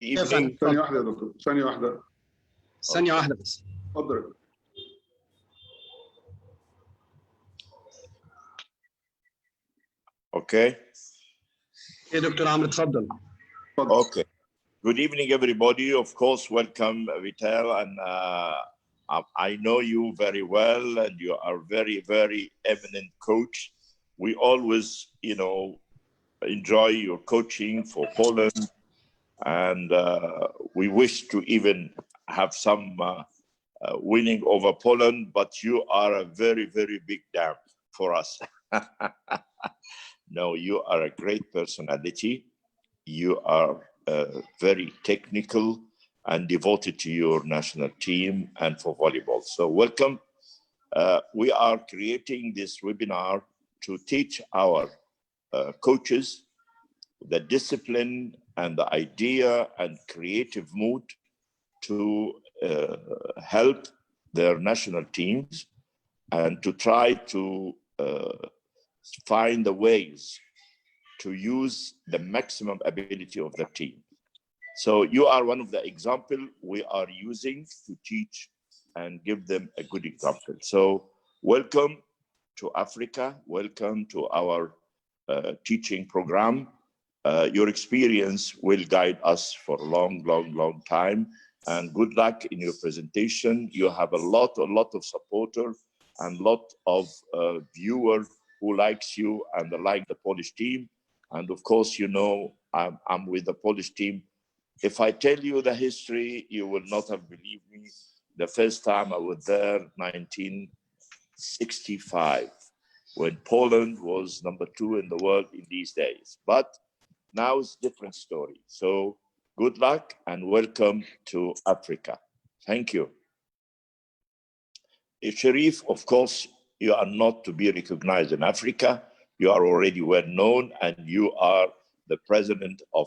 evening. ثانية واحدة يا دكتور، ثانية واحدة. ثانية واحدة بس. اتفضل. Okay. يا دكتور عمرو اتفضل. Okay. Good evening, everybody. Of course, welcome, Vital, and I know you very well, and you are very, very eminent coach. We always, enjoy your coaching for Poland, and we wish to even have some winning over Poland, but you are a very, very big dam for us. No, you are a great personality. You are very technical and devoted to your national team and for volleyball. So welcome. We are creating this webinar to teach our coaches the discipline and the idea and creative mood to help their national teams and to try to find the ways to use the maximum ability of the team. So you are one of the example we are using to teach and give them a good example. So welcome to Africa. Welcome to our teaching program. Your experience will guide us for a long, long, long time. And good luck in your presentation. You have a lot of supporters and lot of viewers who likes you and like the Polish team. And of course, I'm with the Polish team. If I tell you the history, you will not have believed me. The first time I was there, 1965, when Poland was #2 in the world in these days. But now it's a different story. So good luck and welcome to Africa. Thank you. Sherif, of course, you are not to be recognized in Africa. You are already well known, and you are the president of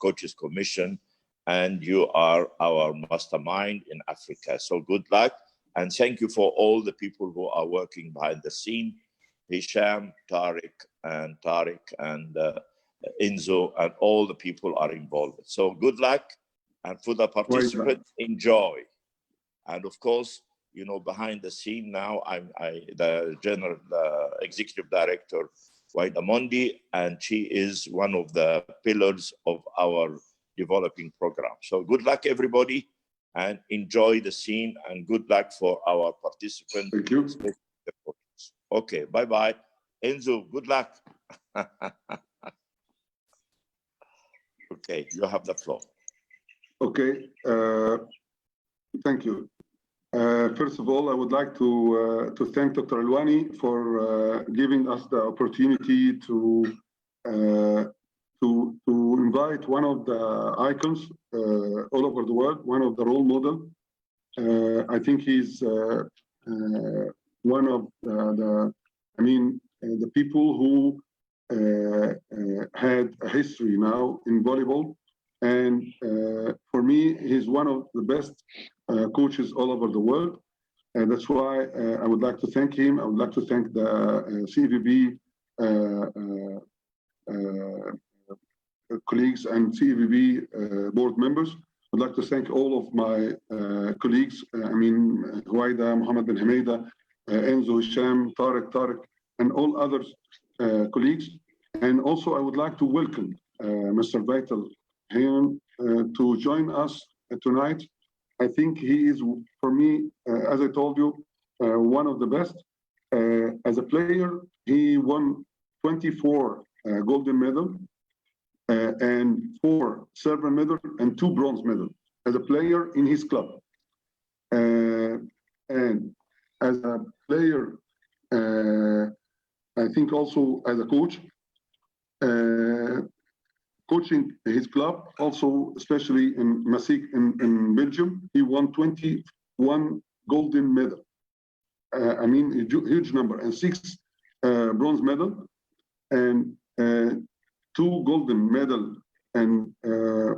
Coaches Commission, and you are our mastermind in Africa. So good luck, and thank you for all the people who are working behind the scene, Hisham, Tariq, and Enzo, and all the people are involved. So good luck, and for the participants, enjoy. And of course, behind the scene now, I'm the general executive director, Amadou, and she is one of the pillars of our developing program. So good luck, everybody, and enjoy the scene, and good luck for our participants. Thank you. Okay, bye-bye. Enzo, good luck. Okay, you have the floor. Okay, thank you. First of all, I would like to thank Dr. Alwani for giving us the opportunity to invite one of the icons all over the world, one of the role models. I think he's one of the people who had a history now in volleyball, and for me, he's one of the best coaches all over the world, and that's why I would like to thank him. I would like to thank the CAVB colleagues and CAVB board members. I'd like to thank all of my colleagues, Huwaida, Mohammed bin Hamida, Enzo, Hisham, Tariq, and all other colleagues. And also I would like to welcome Mr. Vital here to join us tonight. I think he is, for me, as I told you, one of the best. As a player, he won 24 golden medals and 4 silver medals and 2 bronze medals as a player in his club. And as a player, I think also as a coach, coaching his club, also especially in Massik in Belgium, he won 21 golden medals. A huge number, and 6 bronze medals, and 2 golden medals, and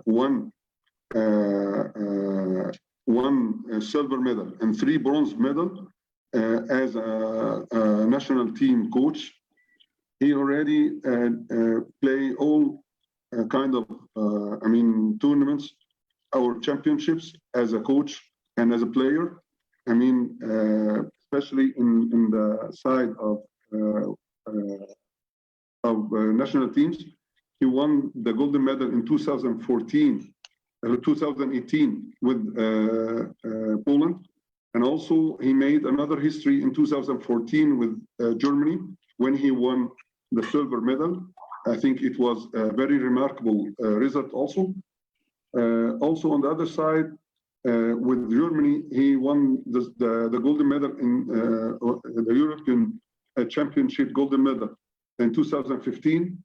one silver medal, and 3 bronze medals as a national team coach. He already played all kind of, tournaments, our championships as a coach and as a player. Especially in the side of national teams. He won the golden medal in 2018 with Poland. And also he made another history in 2014 with Germany when he won the silver medal. I think it was a very remarkable result also. Also on the other side, with Germany, he won the golden medal in the European Championship golden medal in 2015.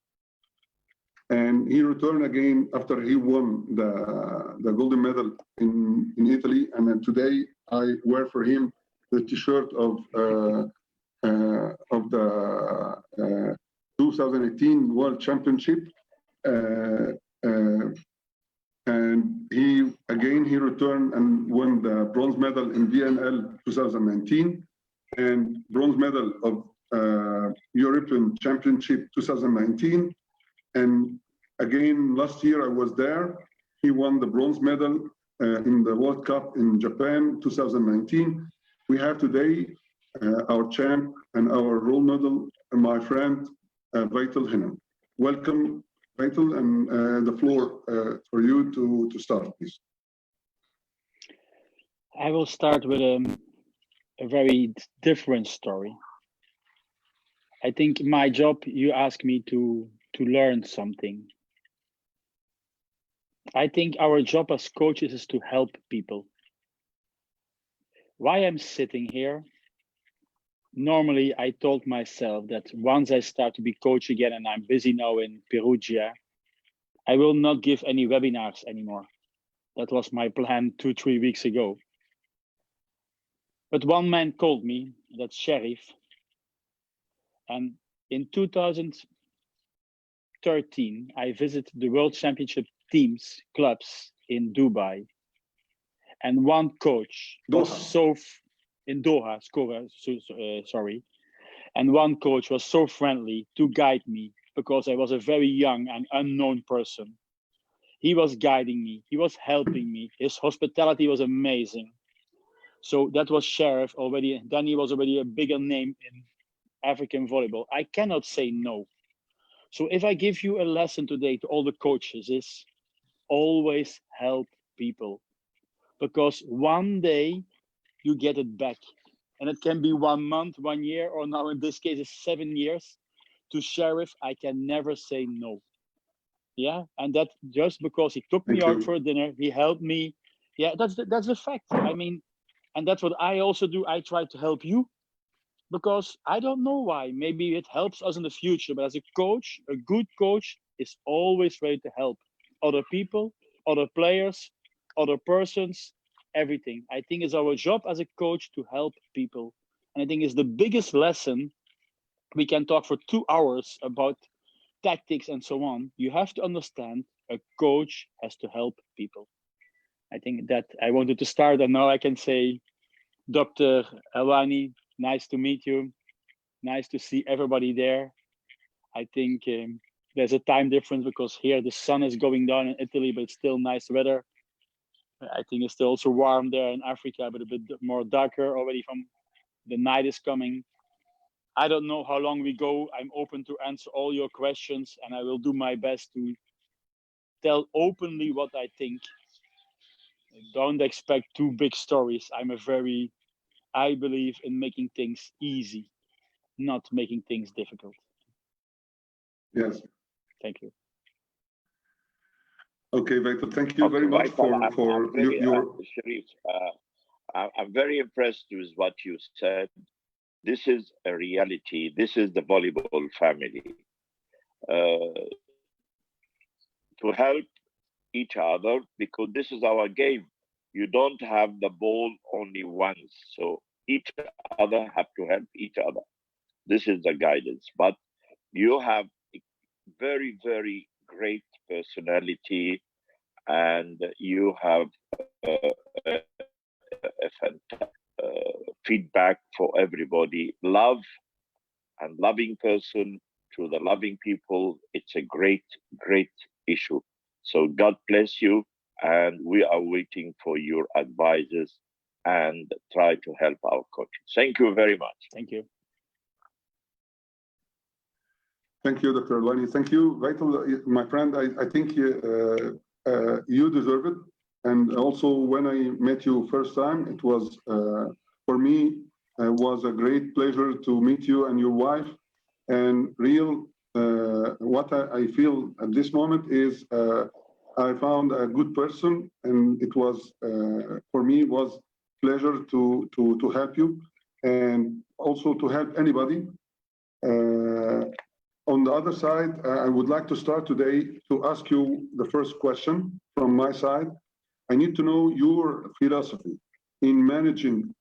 And he returned again after he won the golden medal in Italy. And then today I wear for him the T-shirt of the 2018 World Championship. And he returned and won the bronze medal in VNL 2019 and bronze medal of European Championship 2019. And again, last year I was there. He won the bronze medal in the World Cup in Japan 2019. We have today our champ and our role model, my friend, Vital Hinan. Welcome, Vital, and the floor for you to start, please. I will start with a very different story. I think my job, you asked me to learn something. I think our job as coaches is to help people. Why I'm sitting here? Normally, I told myself that once I start to be coach again and I'm busy now in Perugia, I will not give any webinars anymore. That was my plan 2-3 weeks ago. But one man called me, that's Sherif, and in 2013, I visited the World Championship teams, clubs in Dubai. And one coach was in Doha, sorry. And one coach was so friendly to guide me because I was a very young and unknown person. He was guiding me, he was helping me. His hospitality was amazing. So that was Sherif already. Then he was already a bigger name in African volleyball. I cannot say no. So if I give you a lesson today to all the coaches is always help people, because one day you get it back. And it can be 1 month, 1 year, or now in this case, it's 7 years. To Sherif, I can never say no. Yeah, and that just because he took me out for dinner, he helped me. Yeah, that's the fact. I mean, and that's what I also do. I try to help you because I don't know why. Maybe it helps us in the future, but as a coach, a good coach is always ready to help other people, other players, other persons, everything. I think it's our job as a coach to help people. And I think it's the biggest lesson. We can talk for 2 hours about tactics and so on. You have to understand a coach has to help people. I think that I wanted to start, and now I can say, Dr. Elwani, nice to meet you. Nice to see everybody there. I think there's a time difference because here the sun is going down in Italy, but it's still nice weather. I think it's still also warm there in Africa, but a bit more darker already from the night is coming. I don't know how long we go. I'm open to answer all your questions, and I will do my best to tell openly what I think. Don't expect too big stories. I believe in making things easy, not making things difficult. Yes. Thank you. Okay, Vital, thank you very much for your Sherif, I'm very impressed with what you said. This is a reality. This is the volleyball family. To help each other, because this is our game. You don't have the ball only once. So each other have to help each other. This is the guidance. But you have a very, very great personality, and you have a fantastic feedback for everybody. Love and loving person to the loving people. It's a great, great issue. So God bless you, and we are waiting for your advices and try to help our coaches. Thank you very much. Thank you. Thank you, Dr. Lani. Thank you, Vital, my friend. I think you deserve it. And also, when I met you first time, it was for me was a great pleasure to meet you and your wife. And what I feel at this moment is I found a good person, and it was for me was pleasure to help you and also to help anybody. On the other side, I would like to start today to ask you the first question from my side. I need to know your philosophy in managing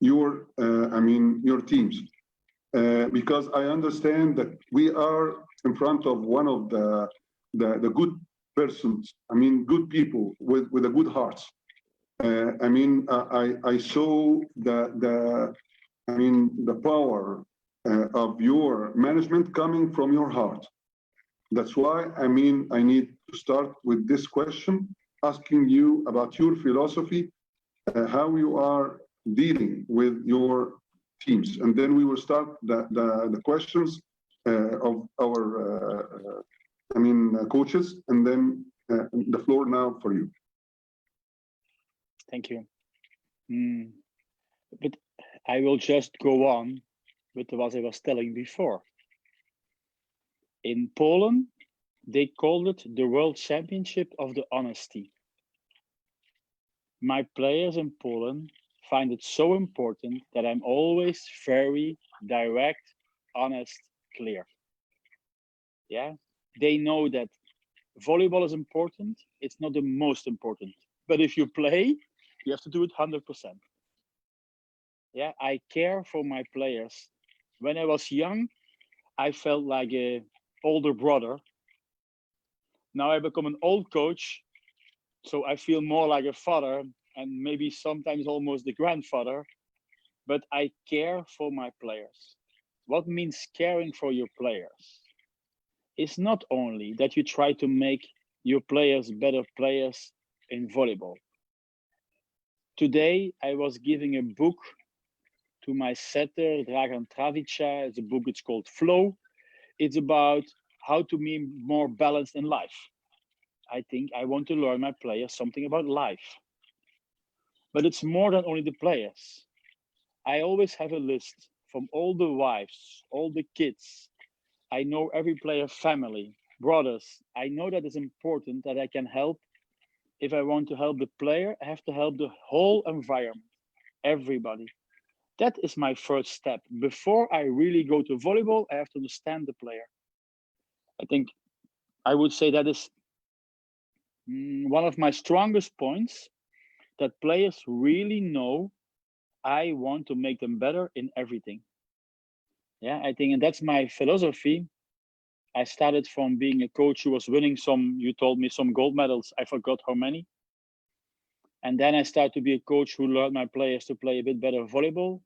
your teams, because I understand that we are in front of one of the good persons. I mean, good people with a good hearts. I saw the power of your management coming from your heart. That's why I need to start with this question, asking you about your philosophy, how you are dealing with your teams, and then we will start the questions of our coaches, and then the floor now for you. Thank you. But I will just go on with what I was telling before. In Poland, they called it the World Championship of the Honesty. My players in Poland find it so important that I'm always very direct, honest, clear. Yeah, they know that volleyball is important. It's not the most important, but if you play, you have to do it 100%. Yeah, I care for my players. When I was young, I felt like an older brother. Now I become an old coach, so I feel more like a father, and maybe sometimes almost the grandfather, but I care for my players. What means caring for your players? It's not only that you try to make your players better players in volleyball. Today, I was giving a book to my setter, Dragan Travica. It's a book, it's called Flow. It's about how to be more balanced in life. I think I want to learn my players something about life. But it's more than only the players. I always have a list from all the wives, all the kids. I know every player family, brothers. I know that it's important that I can help. If I want to help the player, I have to help the whole environment, everybody. That is my first step. Before I really go to volleyball, I have to understand the player. I think I would say that is one of my strongest points, that players really know I want to make them better in everything. Yeah, I think, and that's my philosophy. I started from being a coach who was winning some, you told me, some gold medals. I forgot how many. And then I started to be a coach who learned my players to play a bit better volleyball.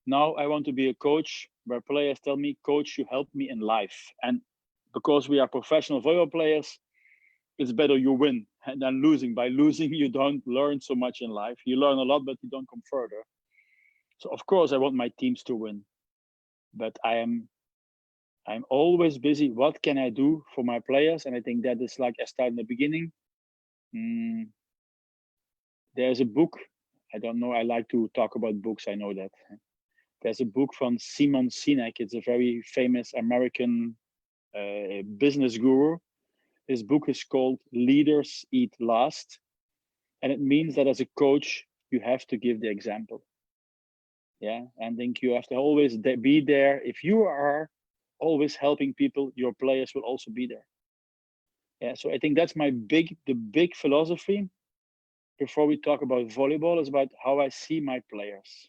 Now I want to be a coach where players tell me, coach, you help me in life. And because we are professional volleyball players, it's better you win than losing. By losing, you don't learn so much in life. You learn a lot, but you don't come further. So of course I want my teams to win, but I'm always busy. What can I do for my players? And I think that is like I started in the beginning. There's a book. I don't know. I like to talk about books. I know that. There's a book from Simon Sinek. It's a very famous American business guru. His book is called Leaders Eat Last. And it means that as a coach, you have to give the example. Yeah, and I think you have to always be there. If you are always helping people, your players will also be there. Yeah, so I think that's the big philosophy. Before we talk about volleyball, is about how I see my players.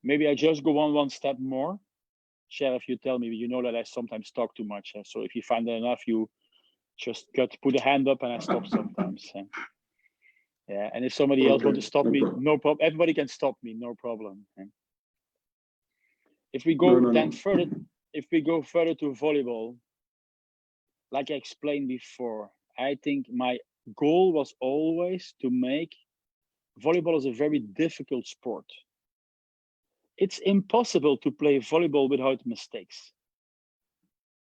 Maybe I just go on one step more. Sherif, you tell me, you know that I sometimes talk too much. So if you find that enough, you just put a hand up and I stop sometimes. Yeah, and if somebody else wants to stop me, no problem. Everybody can stop me, no problem. If we go further, if we go further to volleyball, like I explained before, I think my goal was always to make volleyball is a very difficult sport. It's impossible to play volleyball without mistakes.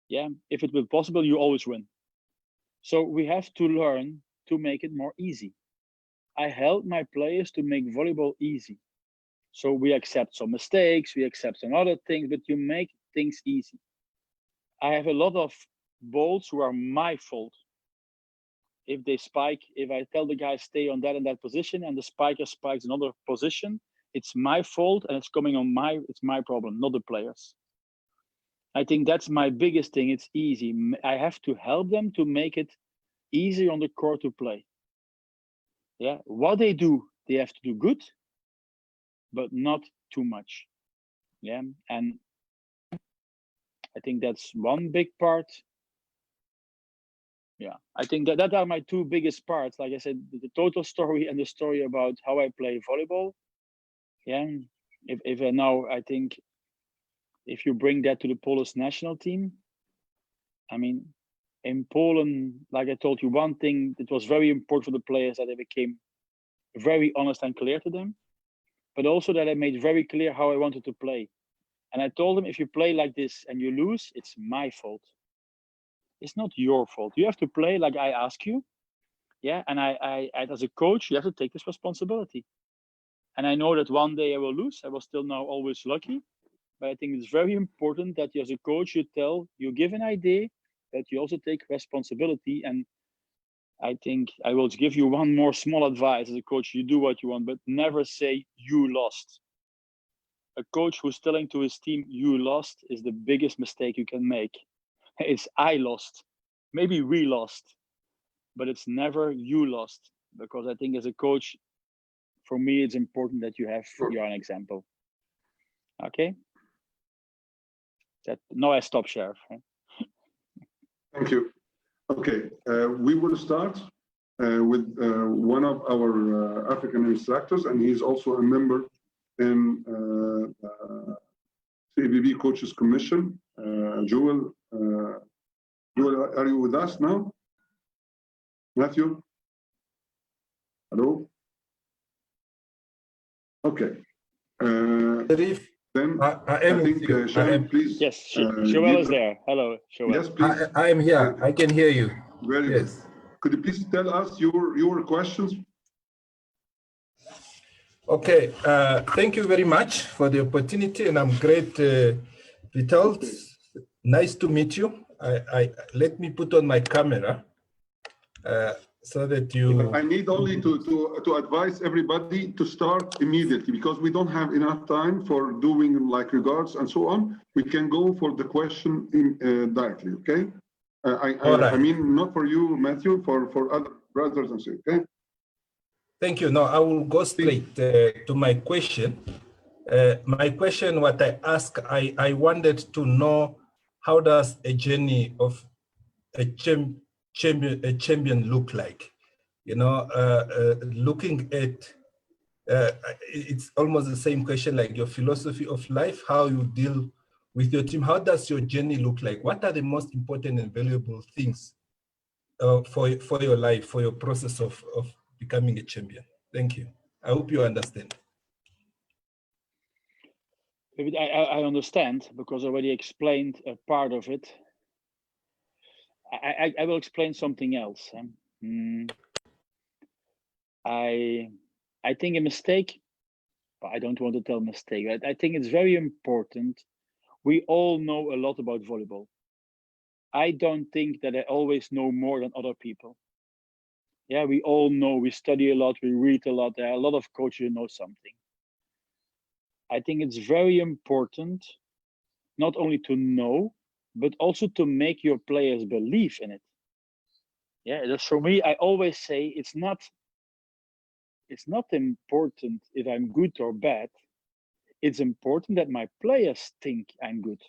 Yeah, if it was possible, you always win. So we have to learn to make it more easy. I help my players to make volleyball easy. So we accept some mistakes, we accept some other things, but you make things easy. I have a lot of balls who are my fault. If they spike, if I tell the guy stay on that and that position and the spiker spikes another position, it's my fault and it's coming on it's my problem, not the players. I think that's my biggest thing. It's easy. I have to help them to make it easier on the court to play. Yeah, what they do, they have to do good, but not too much. Yeah, and I think that's one big part. Yeah, I think that are my two biggest parts. Like I said, the total story and the story about how I play volleyball. Yeah, if now I think if you bring that to the Polish national team, I mean, in Poland, like I told you, one thing that was very important for the players that they became very honest and clear to them, but also that I made very clear how I wanted to play. And I told them, if you play like this and you lose, it's my fault. It's not your fault. You have to play like I ask you. Yeah, and I as a coach, you have to take this responsibility. And I know that one day I will lose. I was still now always lucky. But I think it's very important that you as a coach, you give an idea, that you also take responsibility. And I think I will give you one more small advice as a coach. You do what you want, but never say you lost. A coach who's telling to his team, you lost, is the biggest mistake you can make. It's I lost, maybe we lost, but it's never you lost. Because I think as a coach, for me, it's important that you're an example. Okay. Now I stop, Sheriff. Thank you. Okay, we will start with one of our African instructors, and he's also a member in CAVB Coaches Commission. Joel, are you with us now? Matthew? Hello? Okay. Sherif, Then I am I think, Sherif, please. Yes, Joel is there. Hello, Joel. Yes, please. I am here. I can hear you. Very Yes. good. Could you please tell us your questions? Okay. Thank you very much for the opportunity, and I'm great results. Nice to meet you. Let me put on my camera so that you. I need only to advise everybody to start immediately, because we don't have enough time for doing like regards and so on. We can go for the question directly. Okay. I mean, not for you, Matthew, for other brothers and so. Okay. Thank you. No, I will go straight to my question. My question, what I ask, I wanted to know, how does a journey of a champion look like? You know, looking at, it's almost the same question like your philosophy of life, how you deal with your team. How does your journey look like? What are the most important and valuable things for your life, for your process of becoming a champion? Thank you. I hope you understand. I understand, because I already explained a part of it. I will explain something else. I think a mistake, but I don't want to tell mistake. Right? I think it's very important. We all know a lot about volleyball. I don't think that I always know more than other people. Yeah, we all know, we study a lot, we read a lot. There are a lot of coaches who know something. I think it's very important not only to know, but also to make your players believe in it. Yeah, that's for me, I always say it's not important if I'm good or bad. It's important that my players think I'm good.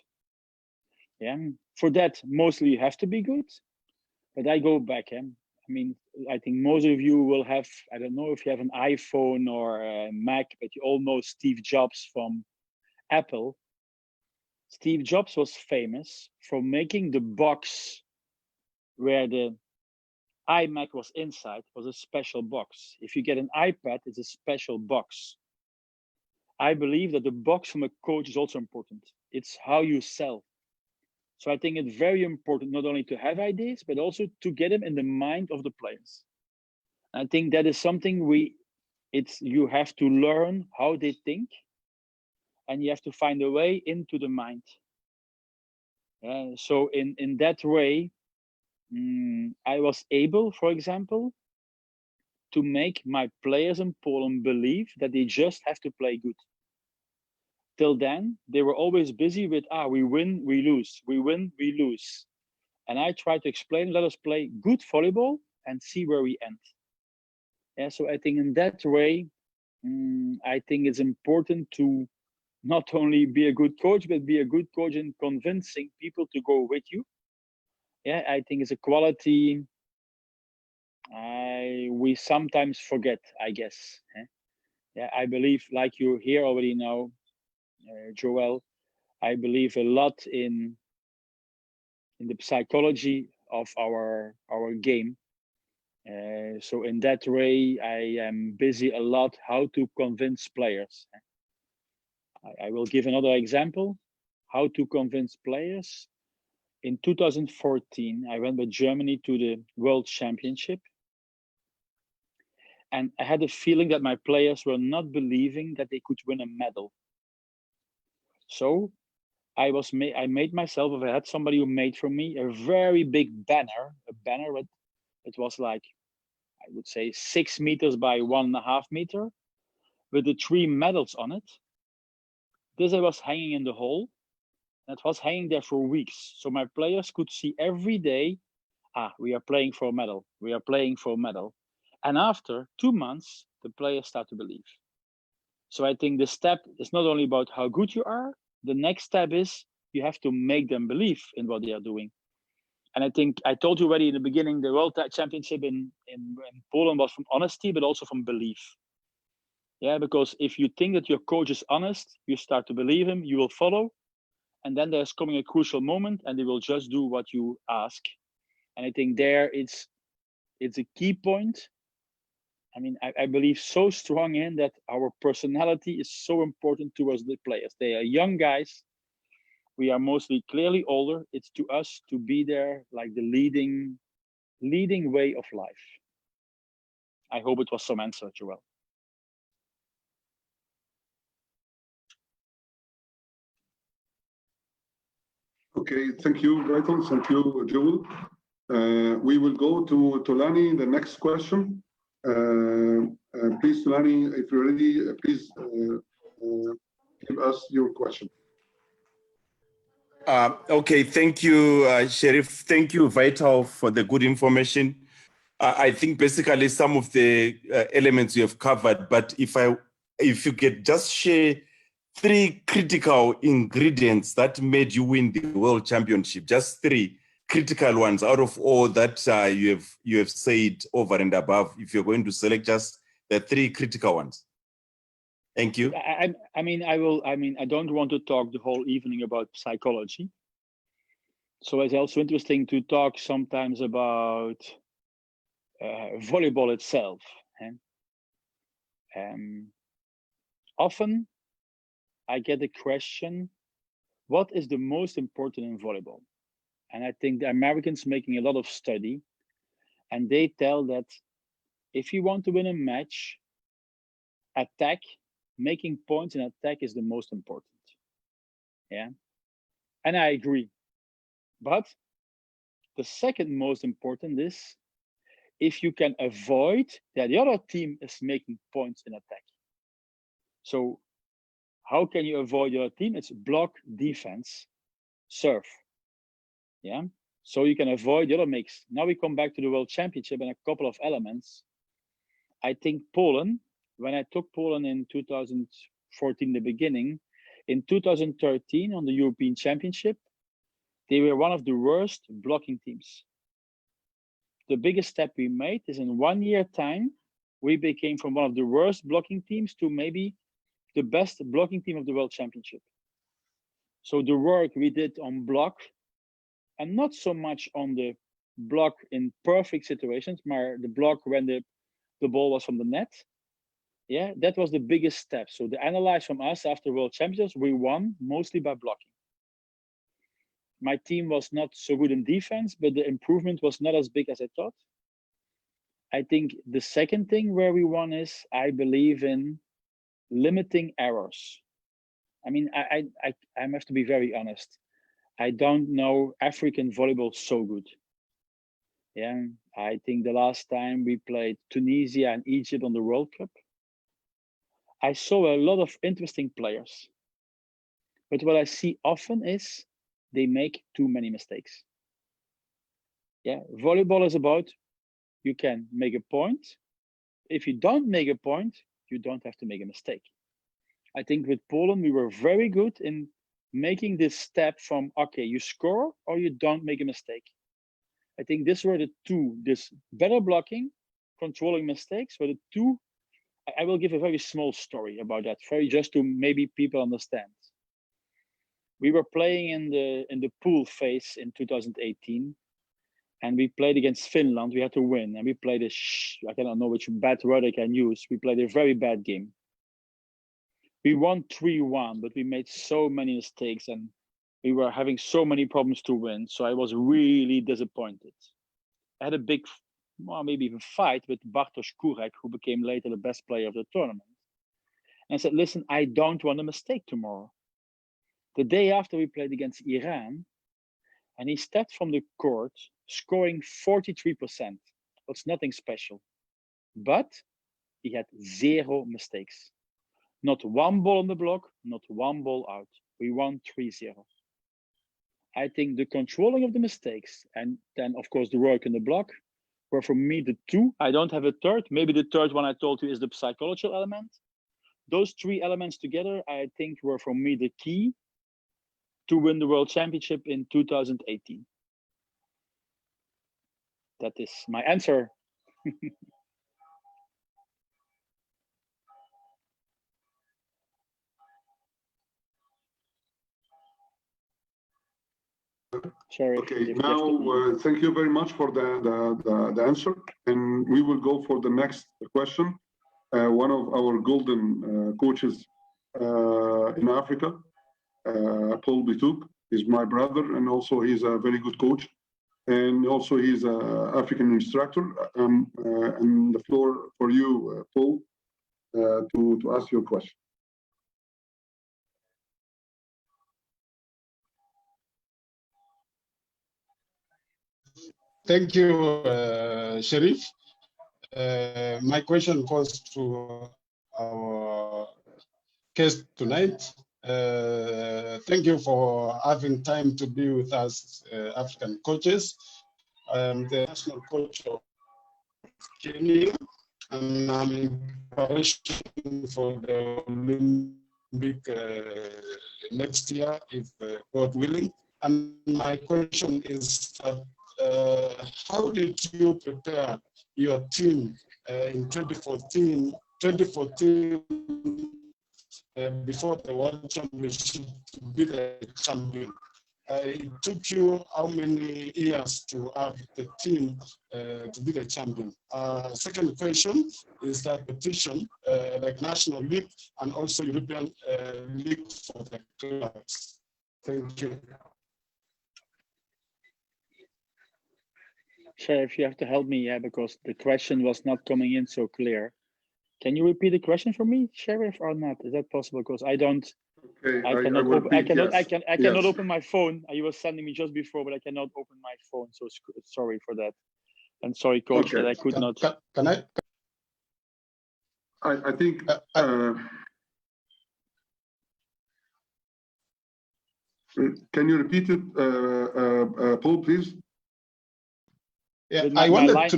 Yeah, for that, mostly you have to be good. But I go back, I mean, I think most of you will have, I don't know if you have an iPhone or a Mac, but you all know Steve Jobs from Apple. Steve Jobs was famous for making the box where the iMac was inside was a special box. If you get an iPad, it's a special box. I believe that the box from a coach is also important. It's how you sell. So I think it's very important not only to have ideas, but also to get them in the mind of the players. I think that is something you have to learn how they think, and you have to find a way into the mind. So in that way, I was able, for example, to make my players in Poland believe that they just have to play good. Till then, they were always busy with, we win, we lose, we win, we lose. And I tried to explain, let us play good volleyball and see where we end. Yeah, so I think in that way, I think it's important to not only be a good coach, but be a good coach in convincing people to go with you. Yeah, I think it's a quality we sometimes forget, I guess. Yeah, I believe, like you hear already now, Joel, I believe a lot in the psychology of our game. So in that way, I am busy a lot how to convince players. I will give another example, how to convince players. In 2014, I went with Germany to the World Championship. And I had a feeling that my players were not believing that they could win a medal. So I made myself, if I had somebody who made for me a very big banner, it was like, I would say 6 meters by 1.5 meters, with the 3 medals on it. This I was hanging in the hall. It was hanging there for weeks. So my players could see every day, we are playing for a medal. We are playing for a medal. And after 2 months, the players start to believe. So I think the step is not only about how good you are, the next step is you have to make them believe in what they are doing. And I think I told you already in the beginning, the World Championship in Poland was from honesty, but also from belief. Yeah, because if you think that your coach is honest, you start to believe him, you will follow. And then there's coming a crucial moment and they will just do what you ask. And I think there it's a key point. I mean, I believe so strong in that our personality is so important towards the players. They are young guys. We are mostly clearly older. It's to us to be there like the leading way of life. I hope it was some answer, Joel. Okay, thank you, Vital. Thank you, Joel. We will go to Tolani, the next question. Please, Tolani, if you're ready, please give us your question. Okay, thank you, Sherif. Thank you, Vital, for the good information. I think basically some of the elements you have covered, but if you could just share 3 critical ingredients that made you win the World Championship, just 3 critical ones out of all that you have said over and above, if you're going to select just the 3 critical ones. Thank you. I don't want to talk the whole evening about psychology. So it's also interesting to talk sometimes about volleyball itself. Often I get the question, what is the most important in volleyball? And I think the Americans making a lot of study, and they tell that if you want to win a match, making points in attack is the most important. Yeah, and I agree. But the second most important is if you can avoid that the other team is making points in attack. So how can you avoid your team? It's block, defense, serve. Yeah, so you can avoid the other mix. Now we come back to the World Championship and a couple of elements. I think Poland, when I took Poland in 2014, the beginning, in 2013 on the European Championship, they were one of the worst blocking teams. The biggest step we made is in 1 year time, we became from one of the worst blocking teams to maybe the best blocking team of the World Championship. So the work we did on block, and not so much on the block in perfect situations, maar the block when the ball was from the net. Yeah, that was the biggest step. So the analyze from us after World Championships, we won mostly by blocking. My team was not so good in defense, but the improvement was not as big as I thought. I think the second thing where we won is I believe in limiting errors. I mean, I have to be very honest. I don't know African volleyball so good. Yeah, I think the last time we played Tunisia and Egypt on the World Cup, I saw a lot of interesting players. But what I see often is they make too many mistakes. Yeah, volleyball is about you can make a point. If you don't make a point, you don't have to make a mistake. I think with Poland, we were very good in making this step from, okay, you score or you don't make a mistake. I think these were the two, this better blocking, controlling mistakes were the two. I will give a very small story about that, very just to maybe people understand. We were playing in the pool phase in 2018, and we played against Finland. We had to win, and we played I cannot know which bad word I can use. We played a very bad game. We won 3-1, but we made so many mistakes, and we were having so many problems to win. So I was really disappointed. I had a big, well, maybe even fight with Bartosz Kurek, who became later the best player of the tournament. And I said, listen, I don't want a mistake tomorrow. The day after we played against Iran, and he stepped from the court, scoring 43%. That's nothing special. But he had 0 mistakes. Not one ball on the block, not one ball out. We won 3-0. I think the controlling of the mistakes and then, of course, the work in the block were for me the two. I don't have a third. Maybe the third one I told you is the psychological element. Those 3 elements together, I think, were for me the key to win the World Championship in 2018. That is my answer. Sherif, Okay, now thank you very much for the answer, and we will go for the next question. One of our golden coaches in Africa, Paul Bituk, is my brother, and also he's a very good coach, and also he's an African instructor. And the floor for you, Paul, to ask your question. Thank you, Sherif. My question goes to our guest tonight. Thank you for having time to be with us, African coaches. I'm the national coach of Kenya, and I'm in preparation for the Olympic next year, if God willing. And my question is that, how did you prepare your team in 2014 before the World Championship to be the champion? It took you how many years to have the team to be the champion? Second question is that petition, like National League and also European League for the clubs. Thank you. Sherif, you have to help me, because the question was not coming in so clear. Can you repeat the question for me, Sherif, or not? Is that possible? Because I don't. Okay, I cannot yes. open my phone. You were sending me just before, but I cannot open my phone. So sorry for that. And sorry, coach, that I could not. Can I? I think. Can you repeat it, Paul, please? Yeah, I wanted to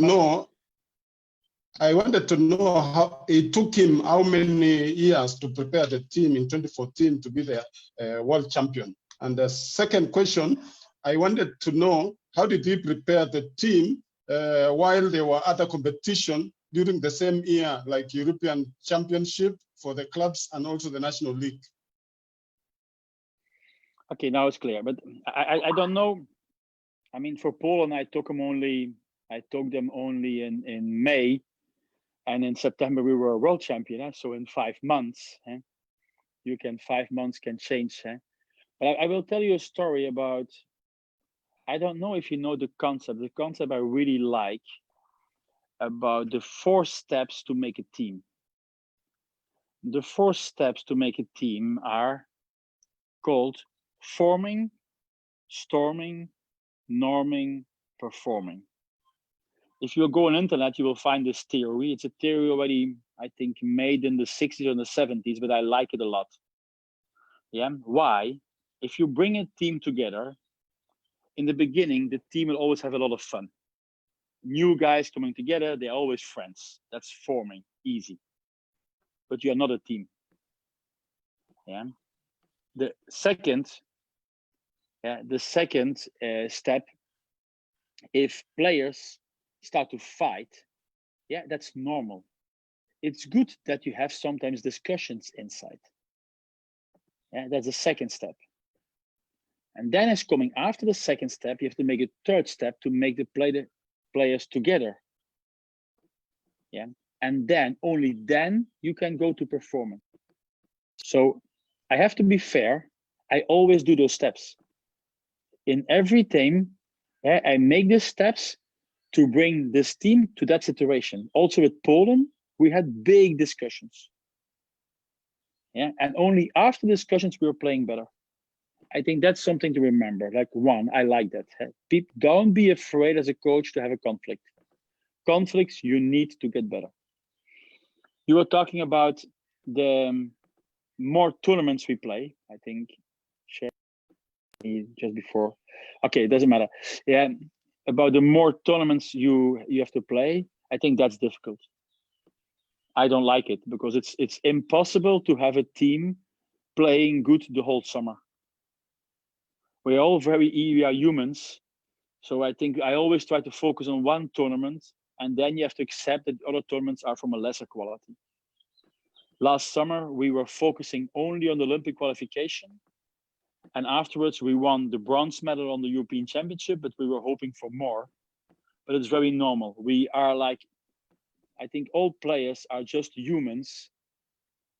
know how it took him how many years to prepare the team in 2014 to be the world champion. And the second question, I wanted to know how did he prepare the team while there were other competition during the same year, like European Championship for the clubs and also the National League. Okay, now it's clear, but I don't know. I mean, for Poland, I took them only in May, and in September we were a world champion. So in 5 months, 5 months can change. But I will tell you a story about, I don't know if you know the concept I really like about the 4 steps to make a team. The 4 steps to make a team are called forming, storming, norming, performing. If you go on internet, you will find this theory. It's a theory already, I think, made in the 60s or the 70s, but I like it a lot. Yeah, why? If you bring a team together, in the beginning, the team will always have a lot of fun. New guys coming together, they're always friends. That's forming, easy. But you're not a team. Yeah. The second step, if players start to fight, yeah, that's normal. It's good that you have sometimes discussions inside. Yeah, that's the second step. And then it's coming after the second step, you have to make a third step to make the players together. Yeah, and then only then you can go to performance. So I have to be fair. I always do those steps. In every team, I make these steps to bring this team to that situation. Also with Poland, we had big discussions. Yeah, and only after discussions we were playing better. I think that's something to remember. Like, one, I like that. Don't be afraid as a coach to have a conflict. Conflicts, you need to get better. You were talking about the more tournaments we play. I think just before. Okay, it doesn't matter. Yeah, about the more tournaments you have to play. I think that's difficult. I don't like it because it's impossible to have a team playing good the whole summer. We are humans. So I think I always try to focus on one tournament, and then you have to accept that other tournaments are from a lesser quality. Last summer, we were focusing only on the Olympic qualification. And afterwards, we won the bronze medal on the European Championship, but we were hoping for more. But it's very normal. We are like, I think all players are just humans.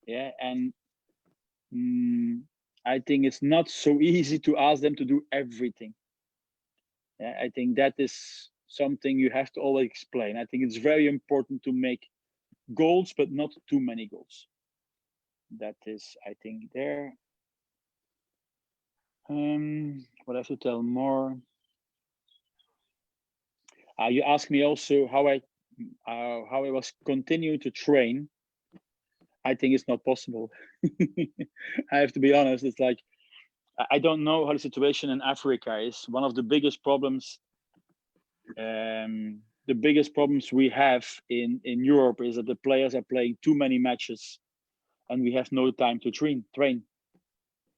Yeah, and I think it's not so easy to ask them to do everything. Yeah, I think that is something you have to always explain. I think it's very important to make goals, but not too many goals. That is, I think, there. What I have to tell more? You asked me also how I was continuing to train. I think it's not possible. I have to be honest. It's like, I don't know how the situation in Africa is. One of the biggest problems, we have in Europe is that the players are playing too many matches, and we have no time to train.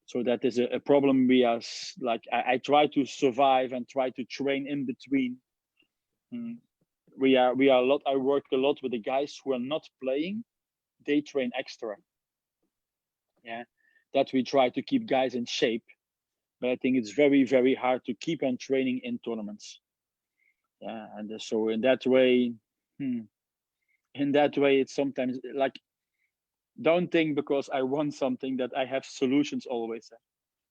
So that is a problem. We are like, I try to survive and try to train in between. We are a lot. I work a lot with the guys who are not playing. They train extra. Yeah, that we try to keep guys in shape. But I think it's very, very hard to keep on training in tournaments. Yeah, and so in that way, it's sometimes like, don't think because I want something that I have solutions always.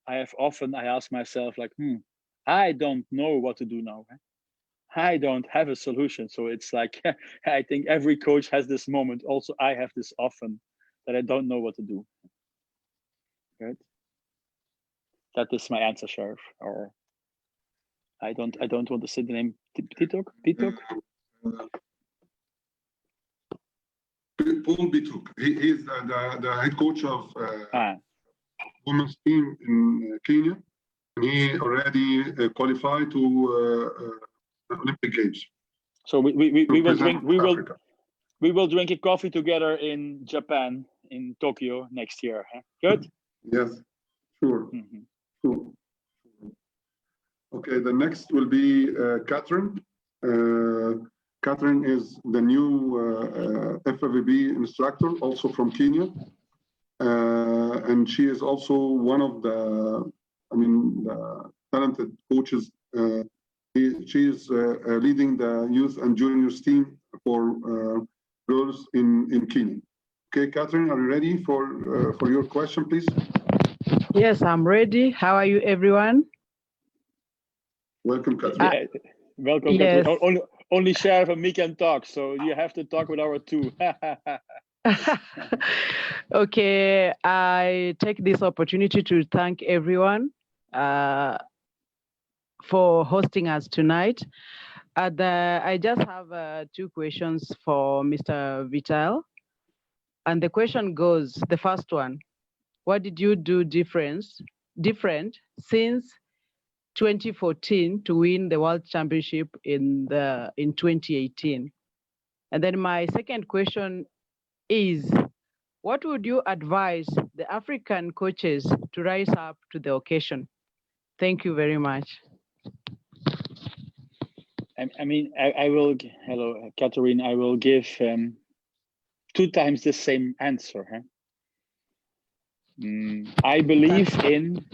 I ask myself like, I don't know what to do now. I don't have a solution. So it's like, I think every coach has this moment. Also, I have this often that I don't know what to do. Right? That is my answer, Sherif. Or I don't want to say the name. Pitok? Paul Bituk. He is the head coach of women's team in Kenya. He already qualified to Olympic Games. So we will drink a coffee together in Japan, in Tokyo next year. Huh? Good. Yes, sure. Sure. Okay, the next will be Kathryn. Kathryn is the new FIVB instructor, also from Kenya. And she is also one of the talented coaches She is leading the youth and juniors team for girls in Kenya. Okay, Kathryn, are you ready for your question, please? Yes, I'm ready. How are you, everyone? Welcome, Kathryn. Yeah, welcome, yes. Kathryn. Only Sherif and me can talk, so you have to talk with our two. Okay, I take this opportunity to thank everyone for hosting us tonight. I just have 2 questions for Mr. Vital. And the question goes, the first one, what did you do different since 2014 to win the World Championship in 2018? And then my second question is, what would you advise the African coaches to rise up to the occasion? Thank you very much. I mean, I will, hello, Kathryn, I will give 2 times the same answer. Huh? I believe in,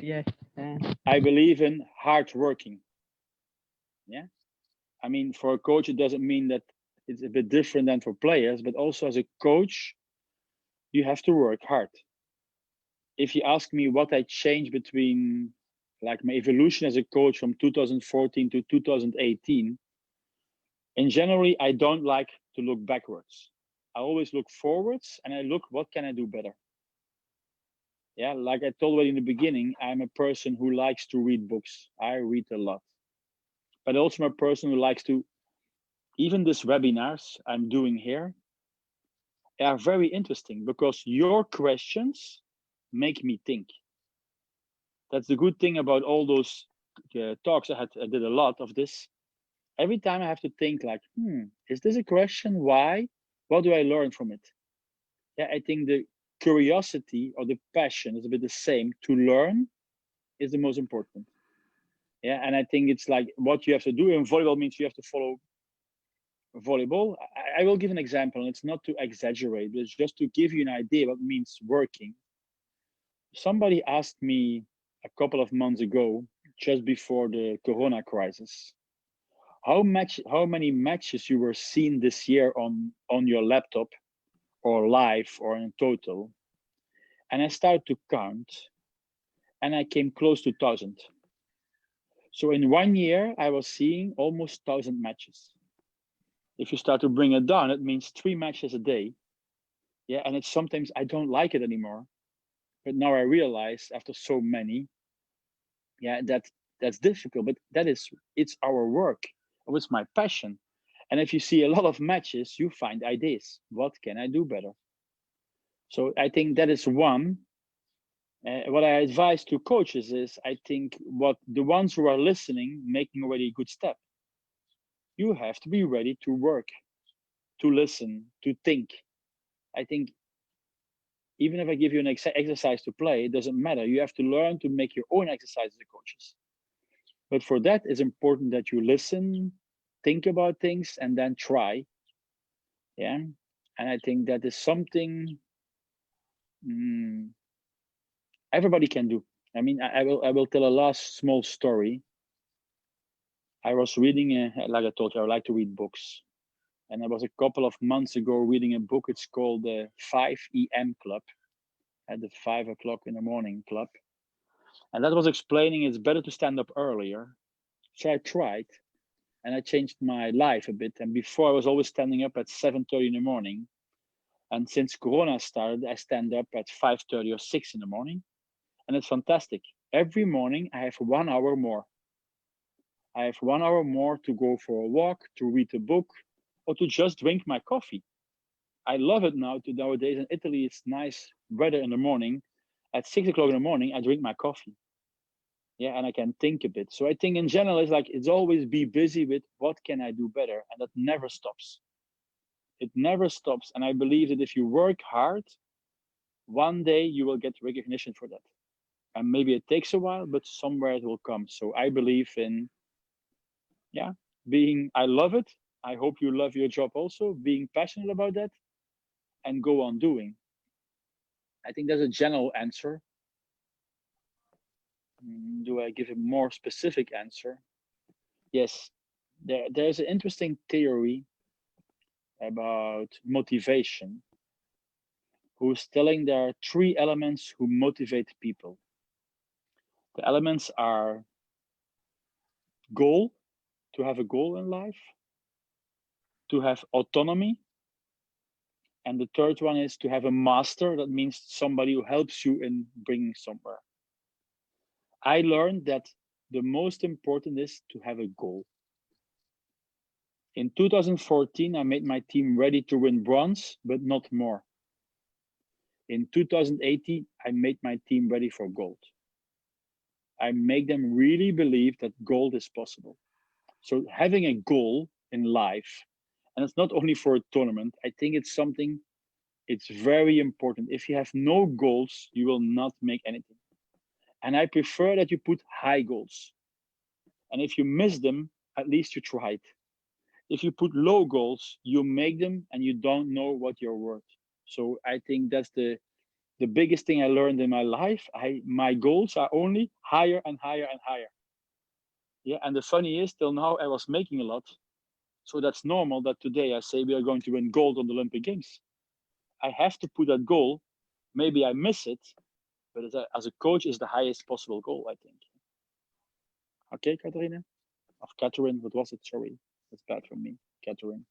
I believe in hard working. Yeah. I mean, for a coach, it doesn't mean that it's a bit different than for players, but also as a coach, you have to work hard. If you ask me what I changed between like my evolution as a coach from 2014 to 2018, in general, I don't like to look backwards. I always look forwards and I look, what can I do better? Yeah, like I told you in the beginning, I'm a person who likes to read books. I read a lot. But also I'm a person who likes to, even these webinars I'm doing here, are very interesting because your questions make me think. That's the good thing about all those talks. I did a lot of this. Every time I have to think like, is this a question? Why? What do I learn from it? Yeah, I think the curiosity or the passion is a bit the same. To learn is the most important. Yeah, and I think it's like what you have to do in volleyball means you have to follow volleyball. I will give an example, and it's not to exaggerate, but it's just to give you an idea what it means working. Somebody asked me a couple of months ago, just before the Corona crisis, how many matches you were seeing this year on your laptop or live or in total. And I started to count and I came close to 1,000. So in 1 year, I was seeing almost 1,000 matches. If you start to bring it down, it means 3 matches a day. Yeah, and it's sometimes I don't like it anymore. But now I realize after so many, yeah, that's difficult, but it's our work. It's my passion. And if you see a lot of matches, you find ideas. What can I do better? So I think that is one. What I advise to coaches is, I think what the ones who are listening, making already a good step. You have to be ready to work, to listen, to think. I think even if I give you an exercise to play, it doesn't matter. You have to learn to make your own exercises as coaches. But for that, it's important that you listen, think about things, and then try. Yeah, and I think that is something everybody can do. I mean, I will tell a last small story. I was reading, like I told you, I like to read books. And I was a couple of months ago reading a book. It's called the 5 EM Club, at the 5 o'clock in the morning club. And that was explaining it's better to stand up earlier. So I tried and I changed my life a bit. And before I was always standing up at 7:30 in the morning. And since Corona started, I stand up at 5:30 or 6 in the morning. And it's fantastic. Every morning I have 1 hour more. I have 1 hour more to go for a walk, to read a book, or to just drink my coffee. I love it nowadays in Italy. It's nice weather in the morning. At 6 o'clock in the morning, I drink my coffee. Yeah, and I can think a bit. So I think in general, it's always be busy with what can I do better, and that never stops. It never stops, and I believe that if you work hard, one day you will get recognition for that. And maybe it takes a while, but somewhere it will come. So I believe in, yeah, I love it. I hope you love your job also, being passionate about that, and go on doing. I think that's a general answer. Do I give a more specific answer? Yes, there's an interesting theory about motivation, who's telling there are 3 elements who motivate people. The elements are goal, to have a goal in life, to have autonomy, and the third one is to have a master. That means somebody who helps you in bringing somewhere. I learned that the most important is to have a goal. In 2014, I made my team ready to win bronze, but not more. In 2018, I made my team ready for gold. I make them really believe that gold is possible. So having a goal in life, and it's not only for a tournament, I think it's something, it's very important. If you have no goals, you will not make anything. And I prefer that you put high goals. And if you miss them, at least you tried. If you put low goals, you make them and you don't know what you're worth. So I think that's the biggest thing I learned in my life. My goals are only higher and higher and higher. Yeah, and the funny is, till now I was making a lot. So that's normal that today I say we are going to win gold on the Olympic Games. I have to put that goal. Maybe I miss it, but as a coach, is the highest possible goal, I think. Okay, Kathryn? Of Kathryn, what was it? Sorry, that's bad for me, Kathryn.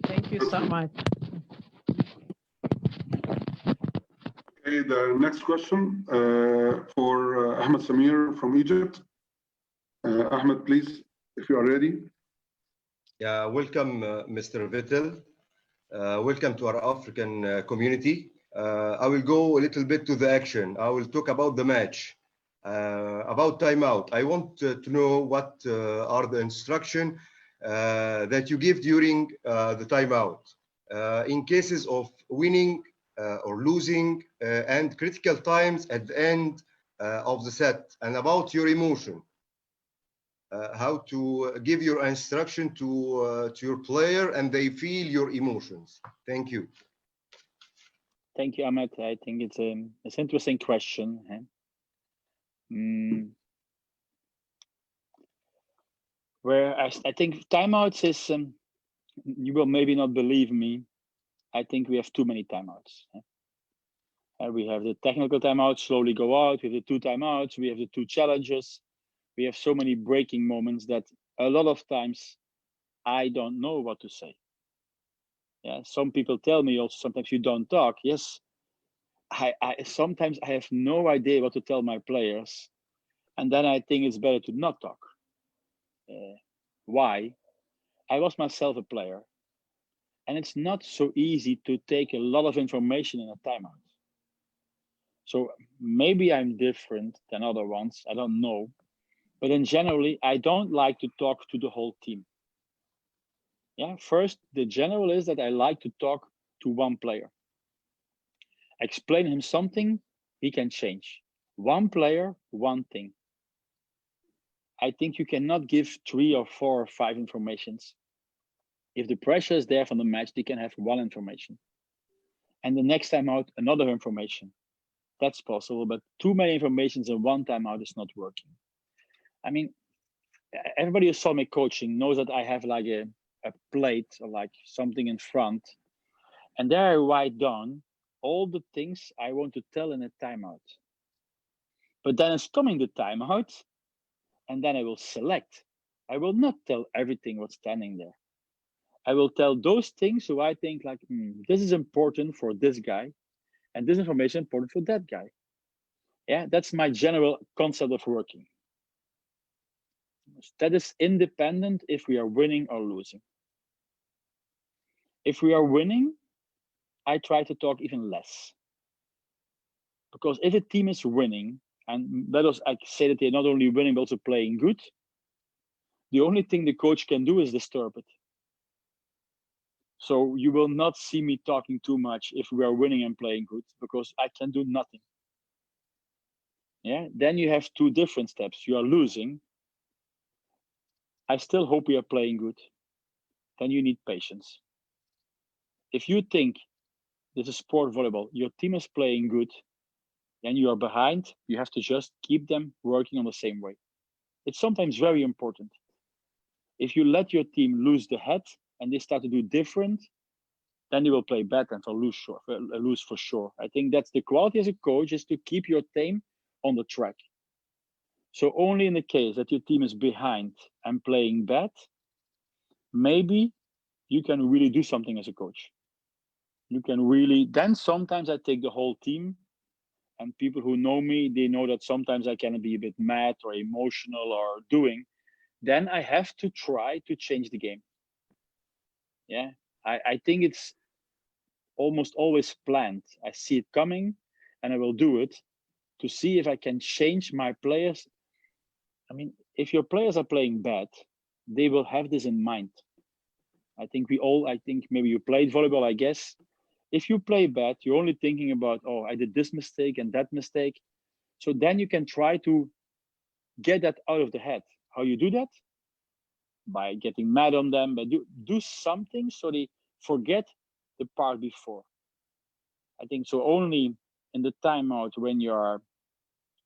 Thank you so much. Okay, the next question for Ahmed Samir from Egypt. Ahmed, please, if you are ready. Yeah, welcome, Mr. Vittel. Welcome to our African community. I will go a little bit to the action. I will talk about the match. About timeout, I want to know what are the instructions that you give during the timeout. In cases of winning or losing and critical times at the end of the set, and about your emotion. How to give your instruction to your player and they feel your emotions. Thank you. Thank you, Ahmed. I think it's an interesting question. Where I think timeouts is, you will maybe not believe me, I think we have too many timeouts. We have the technical timeouts, slowly go out, we have the 2 timeouts, we have the 2 challenges. We have so many breaking moments that a lot of times I don't know what to say. Yeah, some people tell me also sometimes you don't talk. Yes, sometimes I have no idea what to tell my players, and then I think it's better to not talk. Why? I was myself a player, and it's not so easy to take a lot of information in a timeout. So maybe I'm different than other ones, I don't know. But in generally, I don't like to talk to the whole team. Yeah, first, the general is that I like to talk to one player. Explain him something, he can change. One player, one thing. I think you cannot give 3 or 4 or 5 informations. If the pressure is there from the match, they can have 1 information. And the next time out, another information. That's possible, but too many informations in one time out is not working. I mean, everybody who saw me coaching knows that I have like a plate or like something in front, and there I write down all the things I want to tell in a timeout. But then it's coming the timeout, and then I will select. I will not tell everything what's standing there. I will tell those things who I think like, this is important for this guy, and this information is important for that guy. Yeah, that's my general concept of working. That is independent if we are winning or losing. If we are winning, I try to talk even less. Because if a team is winning, and let us say that they're not only winning, but also playing good, the only thing the coach can do is disturb it. So you will not see me talking too much if we are winning and playing good, because I can do nothing. Yeah, then you have 2 different steps. You are losing. I still hope we are playing good. Then you need patience. If you think this is sport volleyball, your team is playing good, then you are behind, you have to just keep them working on the same way. It's sometimes very important. If you let your team lose the head and they start to do different, then you will play bad and lose for sure. I think that's the quality as a coach, is to keep your team on the track. So only in the case that your team is behind and playing bad, maybe you can really do something as a coach. You can really, then sometimes I take the whole team, and people who know me, they know that sometimes I can be a bit mad or emotional or doing. Then I have to try to change the game. Yeah, I think it's almost always planned. I see it coming and I will do it to see if I can change my players. I mean, if your players are playing bad, they will have this in mind. I think maybe you played volleyball, I guess. If you play bad, you're only thinking about, oh, I did this mistake and that mistake. So then you can try to get that out of the head. How you do that? By getting mad on them, but do something so they forget the part before. I think so only in the timeout when you're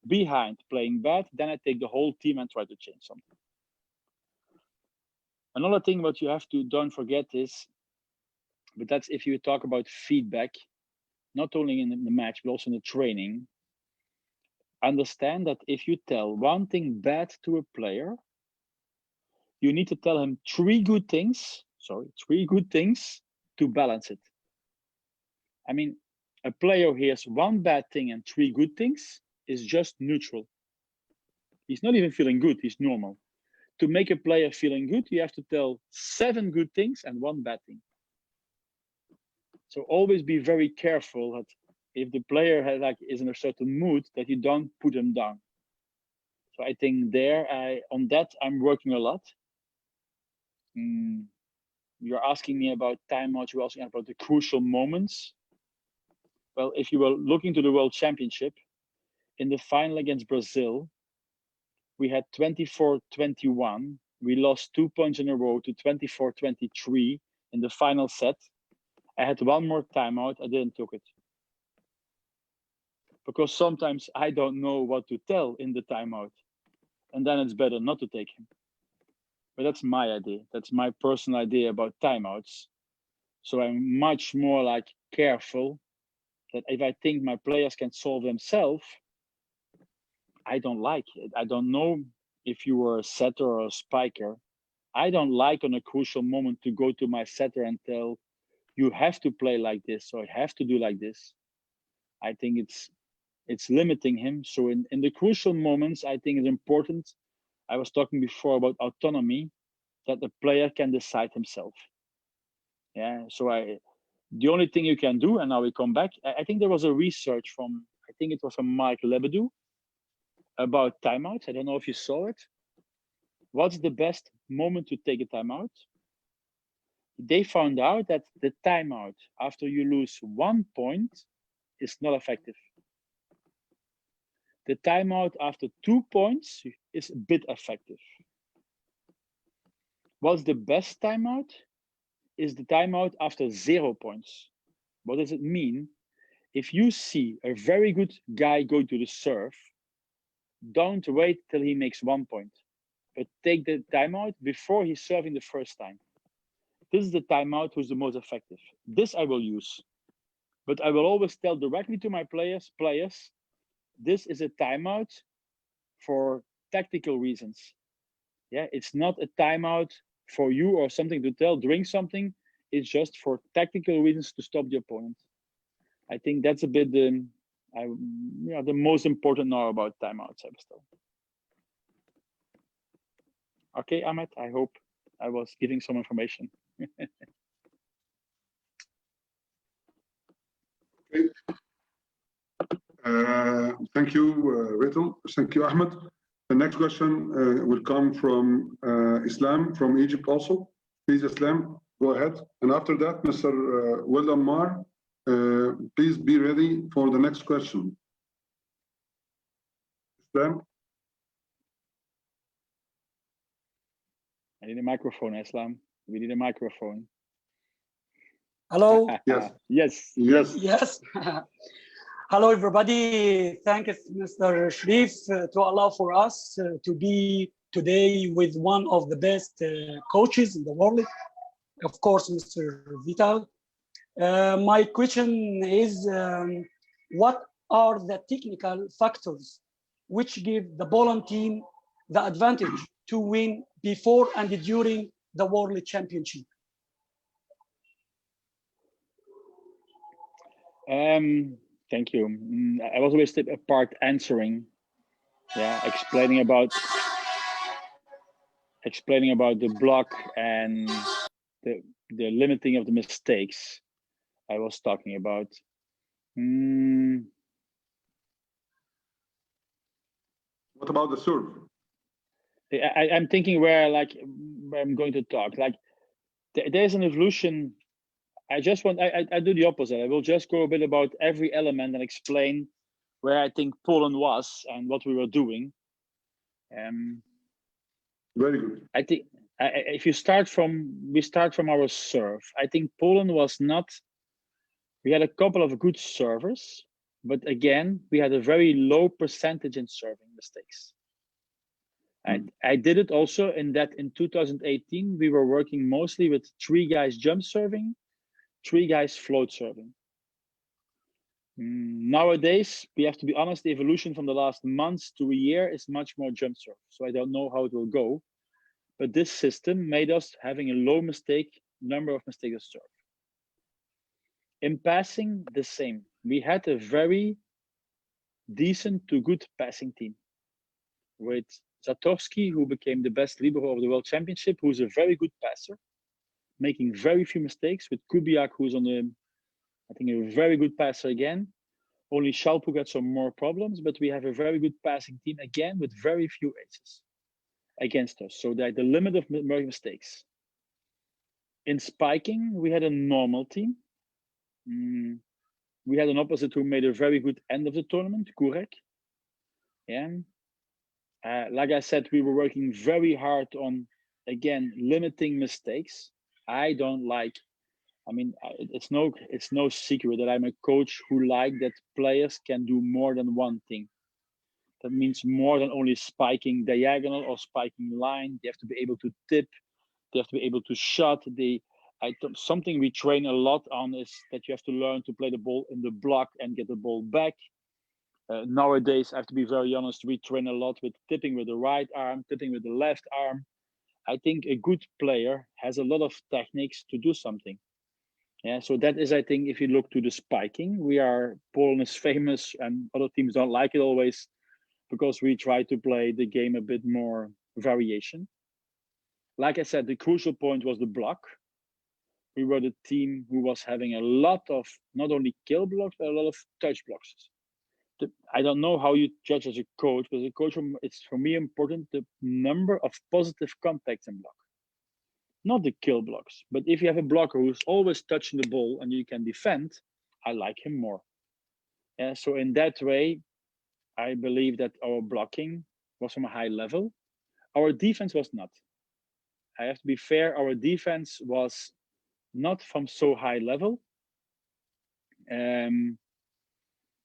behind playing bad, then I take the whole team and try to change something. Another thing what you have to don't forget is, but that's if you talk about feedback, not only in the match, but also in the training, understand that if you tell one thing bad to a player, you need to tell him three good things to balance it. I mean, a player hears one bad thing and three good things is just neutral. He's not even feeling good, he's normal. To make a player feeling good, you have to tell 7 good things and 1 bad thing. So always be very careful that if the player is in a certain mood, that you don't put him down. So I think on that I'm working a lot. You're asking me about timeouts, you're asking about the crucial moments. Well, if you were looking to the World Championship, in the final against Brazil, we had 24-21. We lost 2 points in a row to 24-23 in the final set. I had one more timeout, I didn't take it. Because sometimes I don't know what to tell in the timeout. And then it's better not to take him. But that's my idea. That's my personal idea about timeouts. So I'm much more careful that if I think my players can solve themselves, I don't like it. I don't know if you were a setter or a spiker. I don't like on a crucial moment to go to my setter and tell, you have to play like this, or you have to do like this. I think it's limiting him. So in the crucial moments, I think it's important. I was talking before about autonomy, that the player can decide himself. Yeah, so the only thing you can do, and now we come back, I think there was a research from, I think it was from Mark Lebedew, about timeouts. I don't know if you saw it. What's the best moment to take a timeout? They found out that the timeout after you lose 1 point is not effective. The timeout after 2 points is a bit effective. What's the best timeout? Is the timeout after 0 points. What does it mean? If you see a very good guy go to the serve, don't wait till he makes 1 point, but take the timeout before he's serving the first time. This is the timeout who's the most effective. This I will use, but I will always tell directly to my players, this is a timeout for tactical reasons. Yeah, it's not a timeout for you or something to tell, drink something. It's just for tactical reasons to stop the opponent. I think that's a bit the most important now about timeouts. Okay, Ahmed, I hope I was giving some information. Okay. Thank you, Vital. Thank you, Ahmed. The next question will come from Islam from Egypt also. Please, Islam, go ahead. And after that, Mr. William Marr, please be ready for the next question. Islam? I need a microphone, Islam. We need a microphone. Hello? Yes. Yes. Yes. Yes. Hello, everybody. Thank you, Mr. Sherif, to allow for us to be today with one of the best coaches in the world, of course, Mr. Vital. My question is, what are the technical factors which give the Ballon team the advantage to win before and during the World Championship? Thank you. I was always apart answering, explaining about the block and the limiting of the mistakes I was talking about. What about the serve? I'm thinking where I'm going to talk. Like there's an evolution. I do the opposite. I will just go a bit about every element and explain where I think Poland was and what we were doing. Very good. I think if we start from our serve, I think Poland was not. We had a couple of good servers, but again, we had a very low percentage in serving mistakes. And I did it also in 2018, we were working mostly with 3 guys jump serving, 3 guys float serving. Nowadays, we have to be honest, the evolution from the last months to a year is much more jump serve. So I don't know how it will go, but this system made us having a low number of mistakes serve. In passing, the same. We had a very decent to good passing team with Zatorski, who became the best libero of the World Championship, who's a very good passer, making very few mistakes, with Kubiak, who's I think a very good passer again. Only Shalpu got some more problems, but we have a very good passing team again with very few aces against us. So they're the limit of mistakes. In spiking, we had a normal team. We had an opposite who made a very good end of the tournament, Kurek. Yeah. Like I said, we were working very hard on, again, limiting mistakes. I don't like, it's no secret that I'm a coach who like that players can do more than one thing. That means more than only spiking diagonal or spiking line. They have to be able to tip. They have to be able to shot. Something we train a lot on is that you have to learn to play the ball in the block and get the ball back. Nowadays, I have to be very honest, we train a lot with tipping with the right arm, tipping with the left arm. I think a good player has a lot of techniques to do something. Yeah, so that is, I think, if you look to the spiking, Poland is famous and other teams don't like it always because we try to play the game a bit more variation. Like I said, the crucial point was the block. We were the team who was having a lot of not only kill blocks, but a lot of touch blocks. I don't know how you judge as a coach, but as a coach, it's for me important the number of positive contacts in block. Not the kill blocks, but if you have a blocker who's always touching the ball and you can defend, I like him more. Yeah, so in that way, I believe that our blocking was from a high level. Our defense was not. I have to be fair, our defense was not from so high level.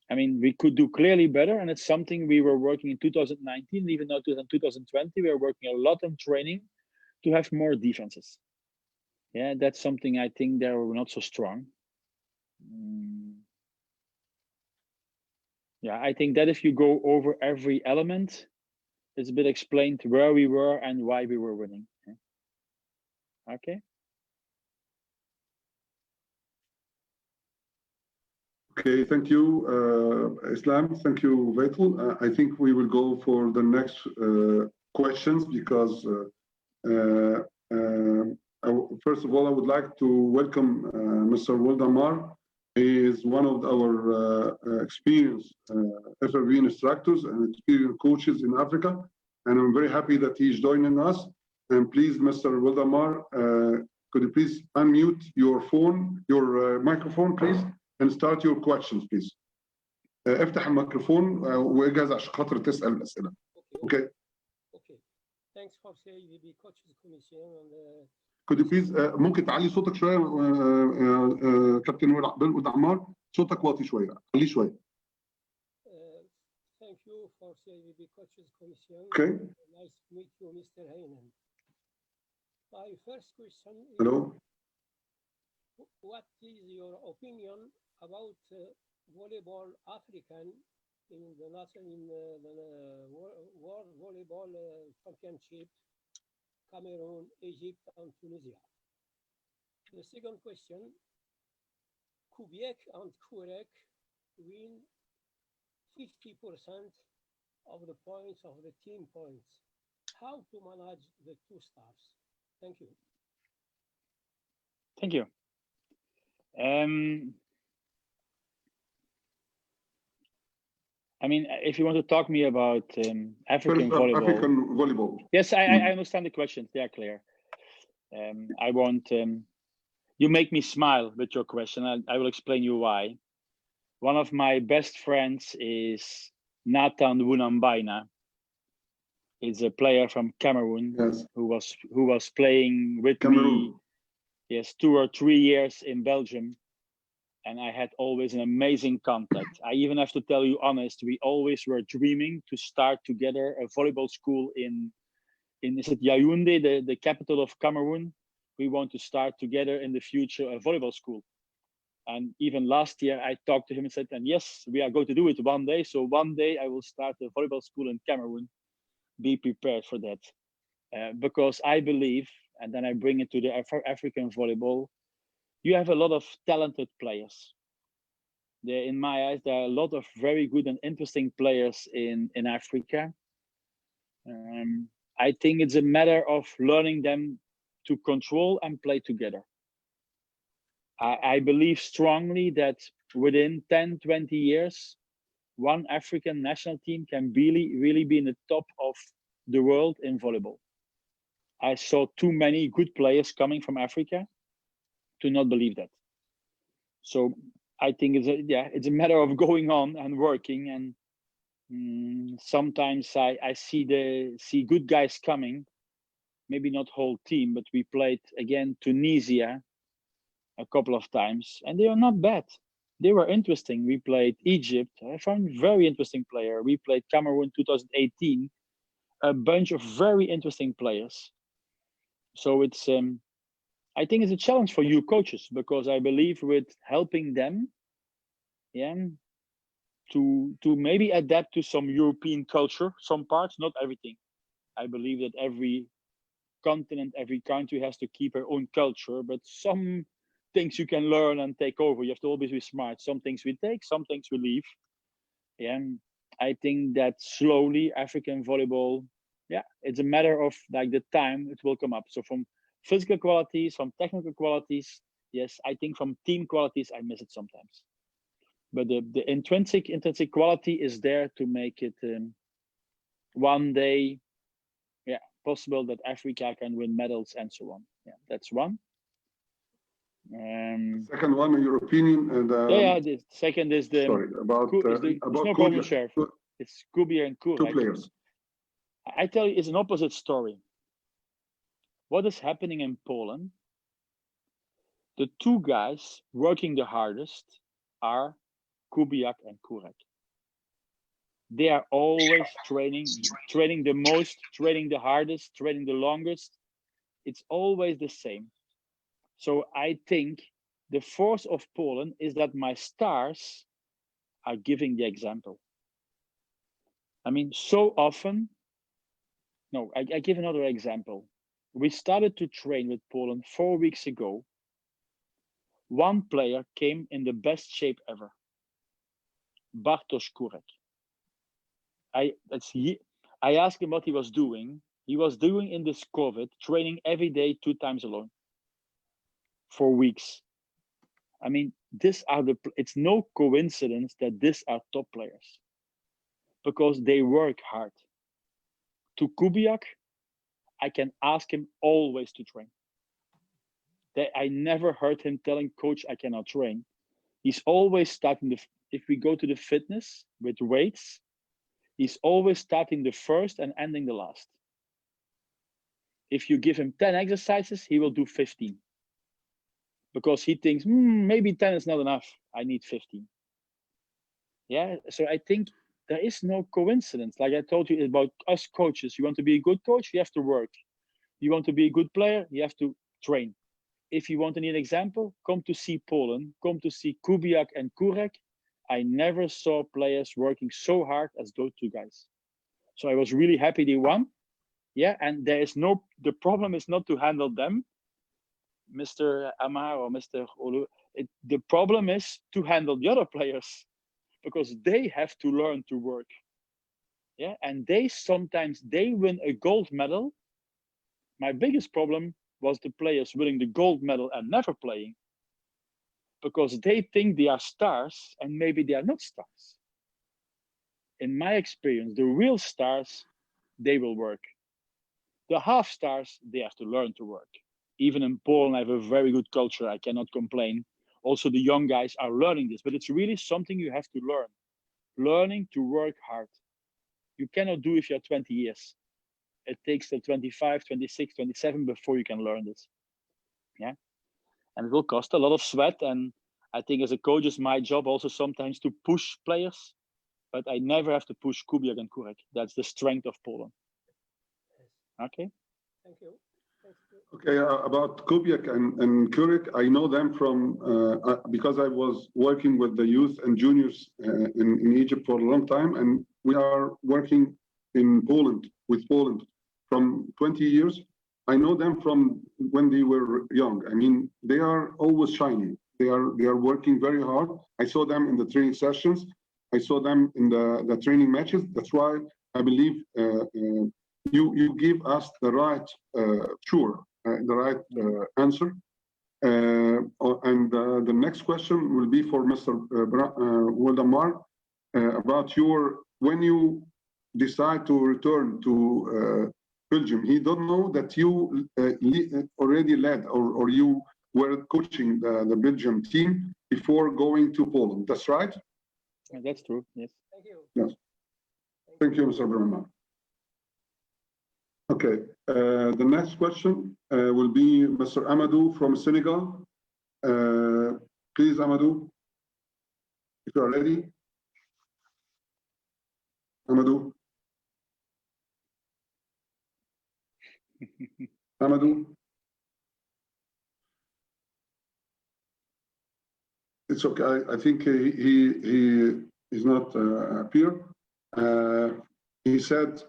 We could do clearly better, and it's something we were working in 2019, even now in 2020, we are working a lot on training to have more defenses. Yeah, that's something I think they were not so strong. Yeah, I think that if you go over every element, it's a bit explained where we were and why we were winning. Okay. Okay, thank you, Islam. Thank you, Vital. I think we will go for the next questions because first of all, I would like to welcome Mr. Waldemar. He is one of our experienced FIVB instructors and experienced coaches in Africa, and I'm very happy that he's joining us. And please, Mr. Waldemar, could you please unmute your phone, your microphone, please? And start your questions, please. افتح الميكروفون واجهز عشان خاطر تسأل الأسئلة. Okay. Okay. Thanks for CAVB Coaches Commission. Could you please ممكن تعلي صوتك شوية كابتن ولد عمار؟ صوتك واطي شوية، عليه شوية. Thank you for for CAVB Coaches Commission. Okay. Nice to meet you, Mr. Haynen. My first question is, Hello. what is your opinion about volleyball African in the World Volleyball Championship, Cameroon, Egypt, and Tunisia? The second question, Kubiak and Kurek win 50% of the points of the team points. How to manage the two stars? Thank you. Thank you. I mean, if you want to talk me about African volleyball. African volleyball. Yes, I understand the questions. They are clear. I want, you make me smile with your question. I will explain you why. One of my best friends is Nathan Wunambaina. He's a player from Cameroon, yes, who was playing with Cameroon. me, yes, 2 or 3 years in Belgium, and I had always an amazing contact. I even have to tell you honest, we always were dreaming to start together a volleyball school in is it Yaoundé, the capital of Cameroon. We want to start together in the future a volleyball school. And even last year, I talked to him and said, and yes, we are going to do it one day. So one day I will start a volleyball school in Cameroon. Be prepared for that. Because I believe, and then I bring it to the African volleyball, you have a lot of talented players. In my eyes, there are a lot of very good and interesting players in Africa. I think it's a matter of learning them to control and play together. I believe strongly that within 10, 20 years, one African national team can really be in the top of the world in volleyball. I saw too many good players coming from Africa to not believe that. So I think it's a matter of going on and working. And sometimes I see good guys coming, maybe not whole team, but we played again Tunisia a couple of times, and they are not bad. They were interesting. We played Egypt. I found very interesting player. We played Cameroon 2018, a bunch of very interesting players. So it's, I think it's a challenge for you coaches, because I believe with helping them, to maybe adapt to some European culture, some parts, not everything. I believe that every continent, every country has to keep their own culture, but some things you can learn and take over. You have to always be smart. Some things we take, some things we leave. And I think that slowly African volleyball, it's a matter of like the time it will come up. So from physical qualities, from technical qualities, yes, I think from team qualities, I miss it sometimes. But the intrinsic quality is there to make it one day, possible that Africa can win medals and so on. That's one. Second one, in your opinion, and the second is the about no problem, Sheriff. It's Kubiak and Kurek. Two players. I tell you, it's an opposite story. What is happening in Poland? The two guys working the hardest are Kubiak and Kurek. They are always training the most, training the hardest, training the longest. It's always the same. So I think the force of Poland is that my stars are giving the example. I mean, so often, I give another example. We started to train with Poland 4 weeks ago. One player came in the best shape ever, Bartosz Kurek. I asked him what he was doing. He was doing in this COVID, training every day 2 times alone. 4 weeks. I mean, it's no coincidence that these are top players, because they work hard. To Kubiak, I can ask him always to train. I never heard him telling coach I cannot train. He's always starting if we go to the fitness with weights, he's always starting the first and ending the last. If you give him 10 exercises, he will do 15. Because he thinks, maybe 10 is not enough. I need 15. So I think there is no coincidence. Like I told you about us coaches, you want to be a good coach, you have to work. You want to be a good player, you have to train. If you want to need an example, come to see Poland, come to see Kubiak and Kurek. I never saw players working so hard as those two guys. So I was really happy they won. Yeah, and there is no, the problem is not to handle them, Mr. Amar or Mr. Olu. The problem is to handle the other players because they have to learn to work. Yeah, and they sometimes, they win a gold medal. My biggest problem was the players winning the gold medal and never playing because they think they are stars and maybe they are not stars. In my experience, the real stars, they will work. The half stars, they have to learn to work. Even in Poland, I have a very good culture. I cannot complain. Also, the young guys are learning this, but it's really something you have to learn. Learning to work hard. You cannot do if you're 20 years. It takes till 25, 26, 27 before you can learn this. Yeah. And it will cost a lot of sweat. And I think as a coach, it's my job also sometimes to push players, but I never have to push Kubiak and Kurek. That's the strength of Poland. Okay. Thank you. Okay, about Kubiak and Kurek, I know them from, because I was working with the youth and juniors in Egypt for a long time, and we are working in Poland, with Poland from 20 years. I know them from when they were young. I mean, they are always shining. They are working very hard. I saw them in the training sessions. I saw them in the training matches. That's why I believe you give us the right, the right answer. And the next question will be for Mr. Waldemar about when you decide to return to Belgium. He don't know that you already led or you were coaching the Belgium team before going to Poland. That's right? That's true, yes. Thank you. Yes. Thank you, Mr. Brahman. Okay, the next question will be Mr. Amadou from Senegal. Please, Amadou, if you are ready. Amadou. Amadou. It's okay. I think he is not appear. He said,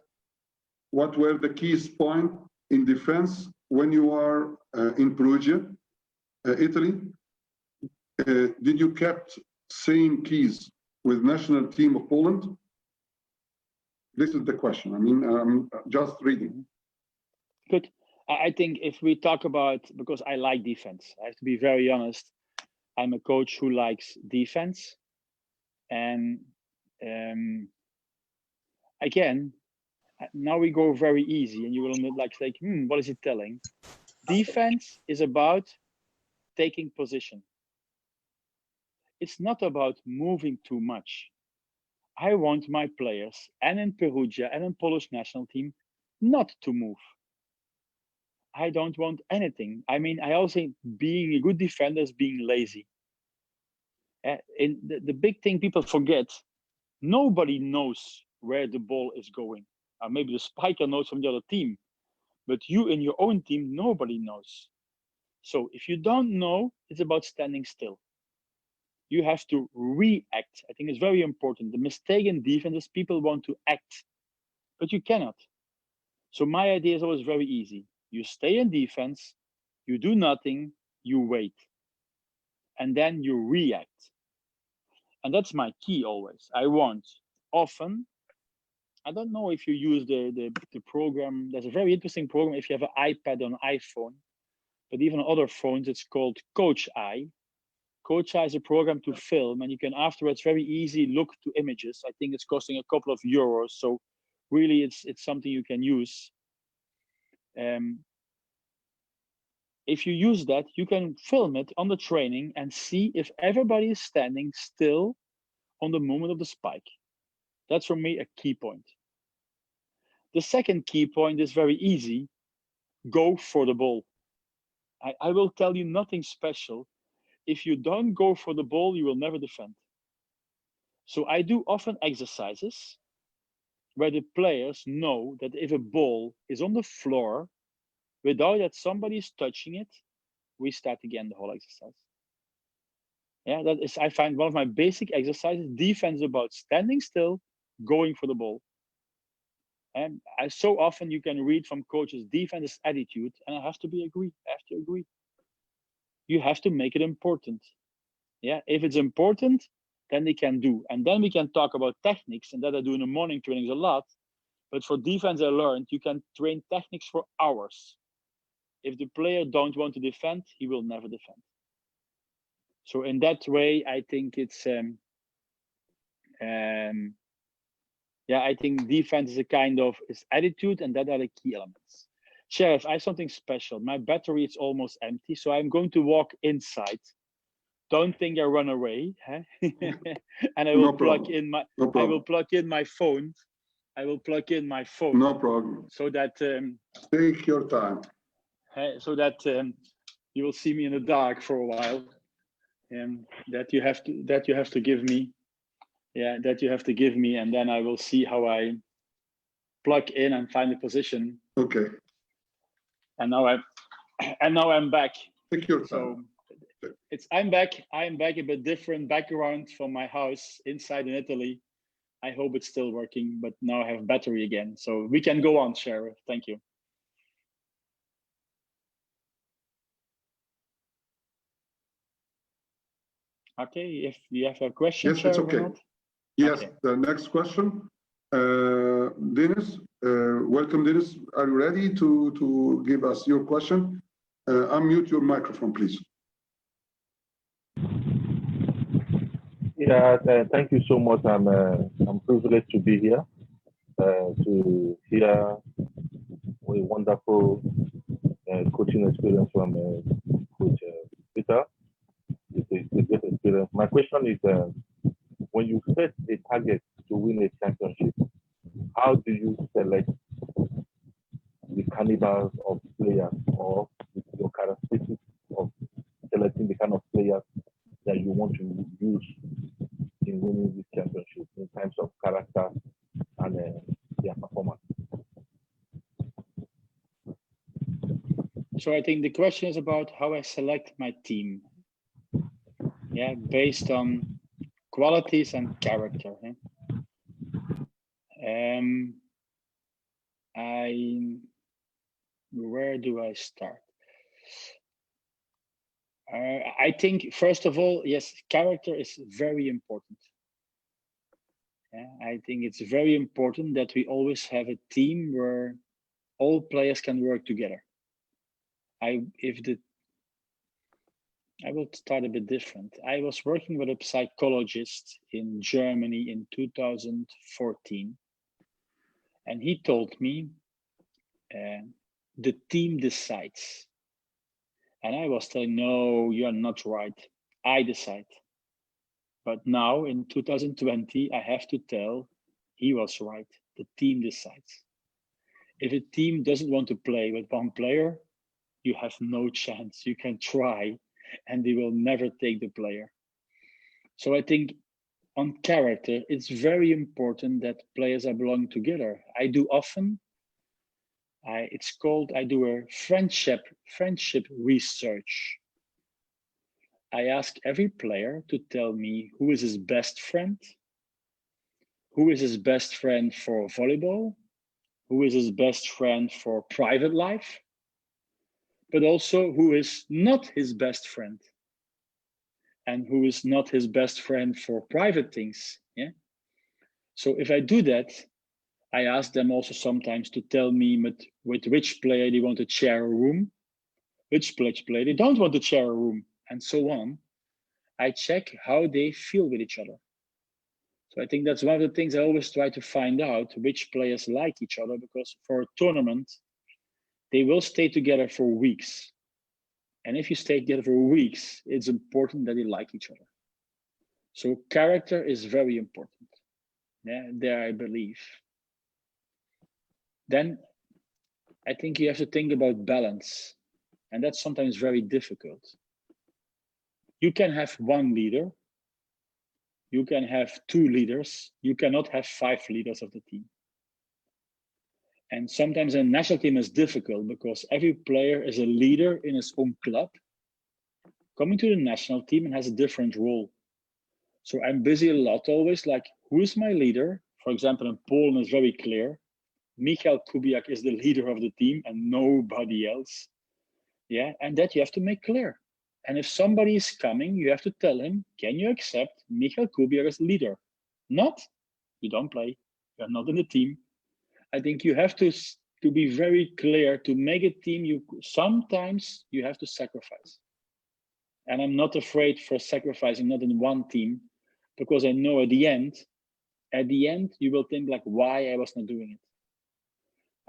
what were the key points in defense when you are in Perugia, Italy? Did you kept same keys with national team of Poland? This is the question. I mean, I'm just reading. Good. I think if we talk about, because I like defense, I have to be very honest. I'm a coach who likes defense. And again, now we go very easy and you will like, what is he telling? Defense is about taking position. It's not about moving too much. I want my players and in Perugia and in Polish national team not to move. I don't want anything. I mean, I also being a good defender is being lazy. In the big thing people forget, nobody knows where the ball is going. Maybe the spiker knows from the other team, but you in your own team, nobody knows. So if you don't know, it's about standing still. You have to react. I think it's very important. The mistake in defense is people want to act, but you cannot. So my idea is always very easy. You stay in defense, you do nothing, you wait, and then you react. And that's my key always. I want often, I don't know if you use the program, there's a very interesting program if you have an iPad or an iPhone, but even on other phones, it's called Coach Eye. Coach Eye is a program to film, and you can afterwards very easy look to images. I think it's costing a couple of euros, so really it's something you can use. If you use that, you can film it on the training and see if everybody is standing still on the moment of the spike. That's for me a key point. The second key point is very easy. Go for the ball. I will tell you nothing special. If you don't go for the ball, you will never defend. So I do often exercises where the players know that if a ball is on the floor without that somebody is touching it, we start again the whole exercise. Yeah, that is, I find one of my basic exercises. Defense is about standing still, going for the ball. And so often you can read from coaches, defense is attitude, and I have to agree. You have to make it important. Yeah, if it's important, then they can do. And then we can talk about techniques, and that I do in the morning trainings a lot. But for defense, I learned you can train techniques for hours. If the player don't want to defend, he will never defend. So in that way, I think it's yeah, I think defense is a kind of attitude, and that are the key elements. Sherif, I have something special. My battery is almost empty, so I'm going to walk inside. Don't think I run away, huh? And I will plug in my. I will plug in my phone. I will plug in my phone. No problem. So that take your time. So that you will see me in the dark for a while. That you have to give me. Yeah, that you have to give me, and then I will see how I plug in and find the position. Okay. And now I'm back. Take your time. So I'm back a bit different background from my house inside in Italy. I hope it's still working, but now I have battery again. So we can go on, Sherif. Thank you. Okay, if you have a question, yes, it's okay. Yes, okay. The next question, Dennis. Welcome, Dennis. Are you ready to give us your question? Unmute your microphone, please. Yeah, thank you so much. I'm privileged to be here to hear a wonderful coaching experience from Coach Peter. It's a great experience. My question is, when you set a target to win a championship, how do you select the calibers of players, or your characteristics of selecting the kind of players that you want to use in winning this championship in terms of character and their performance? So I think the question is about how I select my team. Yeah, based on qualities and character. Where do I start? I think, first of all, yes, character is very important. Yeah, I think it's very important that we always have a team where all players can work together. I will start a bit different. I was working with a psychologist in Germany in 2014, and he told me the team decides. And I was telling, no, you're not right. I decide. But now in 2020, I have to tell he was right. The team decides. If a team doesn't want to play with one player, you have no chance. You can try, and they will never take the player. So I think on character, it's very important that players are belonging together. I do often, I do a friendship research. I ask every player to tell me who is his best friend, who is his best friend for volleyball, who is his best friend for private life, but also who is not his best friend and who is not his best friend for private things. Yeah. So if I do that, I ask them also sometimes to tell me with which player they want to share a room, which player they don't want to share a room, and so on. I check how they feel with each other. So I think that's one of the things I always try to find out, which players like each other, because for a tournament, they will stay together for weeks. And if you stay together for weeks, it's important that they like each other. So character is very important. Yeah, there I believe. Then I think you have to think about balance. And that's sometimes very difficult. You can have one leader, you can have 2 leaders. You cannot have 5 leaders of the team. And sometimes a national team is difficult because every player is a leader in his own club, coming to the national team and has a different role. So I'm busy a lot always, like, who is my leader? For example, in Poland it's very clear. Michal Kubiak is the leader of the team and nobody else. Yeah, and that you have to make clear. And if somebody is coming, you have to tell him, can you accept Michal Kubiak as leader? Not, you don't play, you're not in the team. I think you have to be very clear. To make a team, sometimes you have to sacrifice. And I'm not afraid for sacrificing, not in one team, because I know at the end, you will think like, why I was not doing it.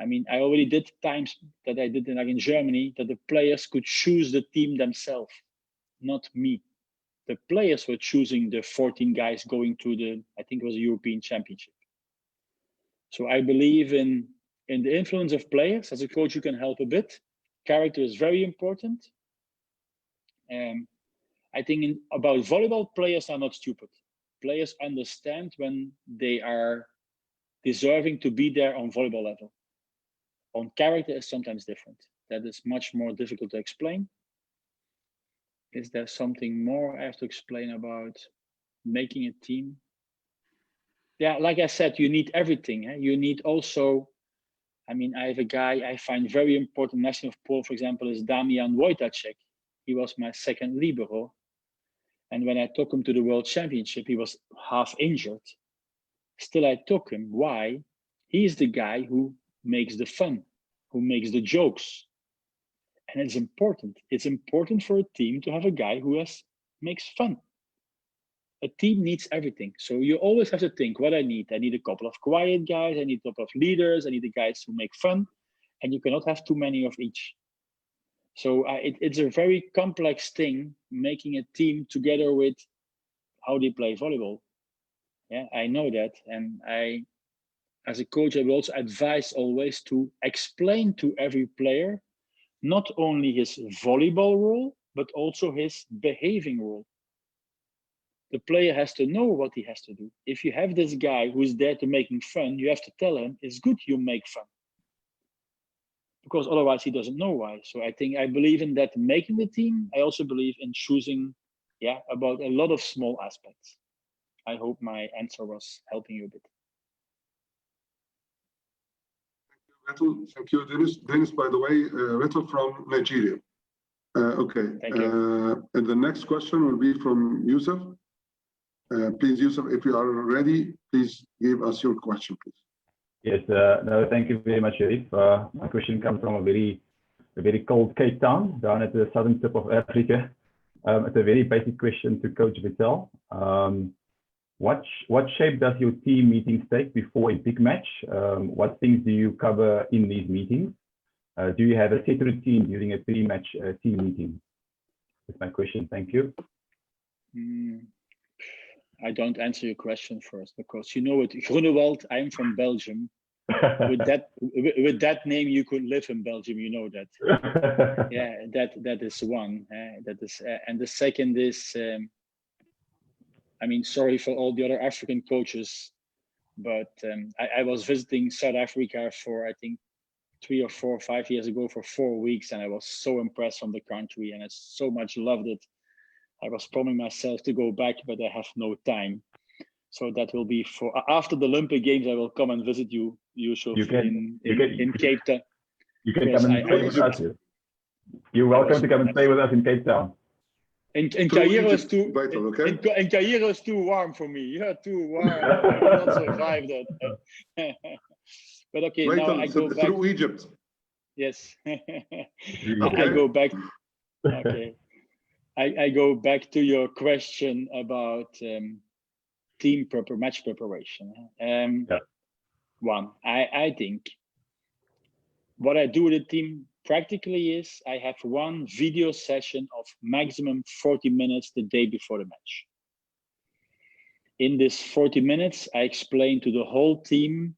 I mean, I already did times that I did like in Germany, that the players could choose the team themselves, not me. The players were choosing the 14 guys going to the, I think it was a European Championship. So I believe in the influence of players. As a coach, you can help a bit. Character is very important. I think about volleyball, players are not stupid. Players understand when they are deserving to be there on volleyball level. On character is sometimes different. That is much more difficult to explain. Is there something more I have to explain about making a team? Yeah, like I said, you need everything. You need also, I mean, I have a guy I find very important, national of Poland, for example, is Damian Wojtacek. He was my second libero. And when I took him to the World Championship, he was half injured. Still, I took him. Why? He's the guy who makes the fun, who makes the jokes. And it's important. It's important for a team to have a guy who makes fun. A team needs everything. So you always have to think what I need. I need a couple of quiet guys. I need a couple of leaders. I need the guys who make fun. And you cannot have too many of each. So it's a very complex thing, making a team together with how they play volleyball. Yeah, I know that. And as a coach, I will also advise always to explain to every player, not only his volleyball role, but also his behaving role. The player has to know what he has to do. If you have this guy who's there to making fun, you have to tell him, it's good you make fun. Because otherwise he doesn't know why. So I believe in that making the team. I also believe in choosing, about a lot of small aspects. I hope my answer was helping you a bit. Thank you, Dennis. Dennis, by the way, Reto from Nigeria. Okay. Thank you. And the next question will be from Yusuf. Please, Yusuf, if you are ready, please give us your question, please. Yes, no, thank you very much, Sherif. My question comes from a very cold Cape Town, down at the southern tip of Africa. It's a very basic question to Coach Vital. What shape does your team meetings take before a big match? What things do you cover in these meetings? Do you have a set routine during a pre-match team meeting? That's my question. Thank you. I don't answer your question first because you know it. Grunewald, I'm from Belgium. with that name, you could live in Belgium. You know that. Yeah, that is one. That is, and the second is. I mean, sorry for all the other African coaches, but I was visiting South Africa for, I think, 3 or 4 or 5 years ago for 4 weeks, and I was so impressed from the country, and I so much loved it. I was promising myself to go back, but I have no time. So that will be for after the Olympic Games. I will come and visit you, Yusuf, in Cape Town. You can come and stay with us. You're welcome to come and stay with us in Cape Town. In Cairo is too in Cairo is too warm for me. You're too warm. I will not survive that. But okay, now I go back through Egypt. Yes. I go back. Okay. I go back to your question about match preparation. One, I think what I do with the team practically is I have one video session of maximum 40 minutes the day before the match. In this 40 minutes, I explain to the whole team,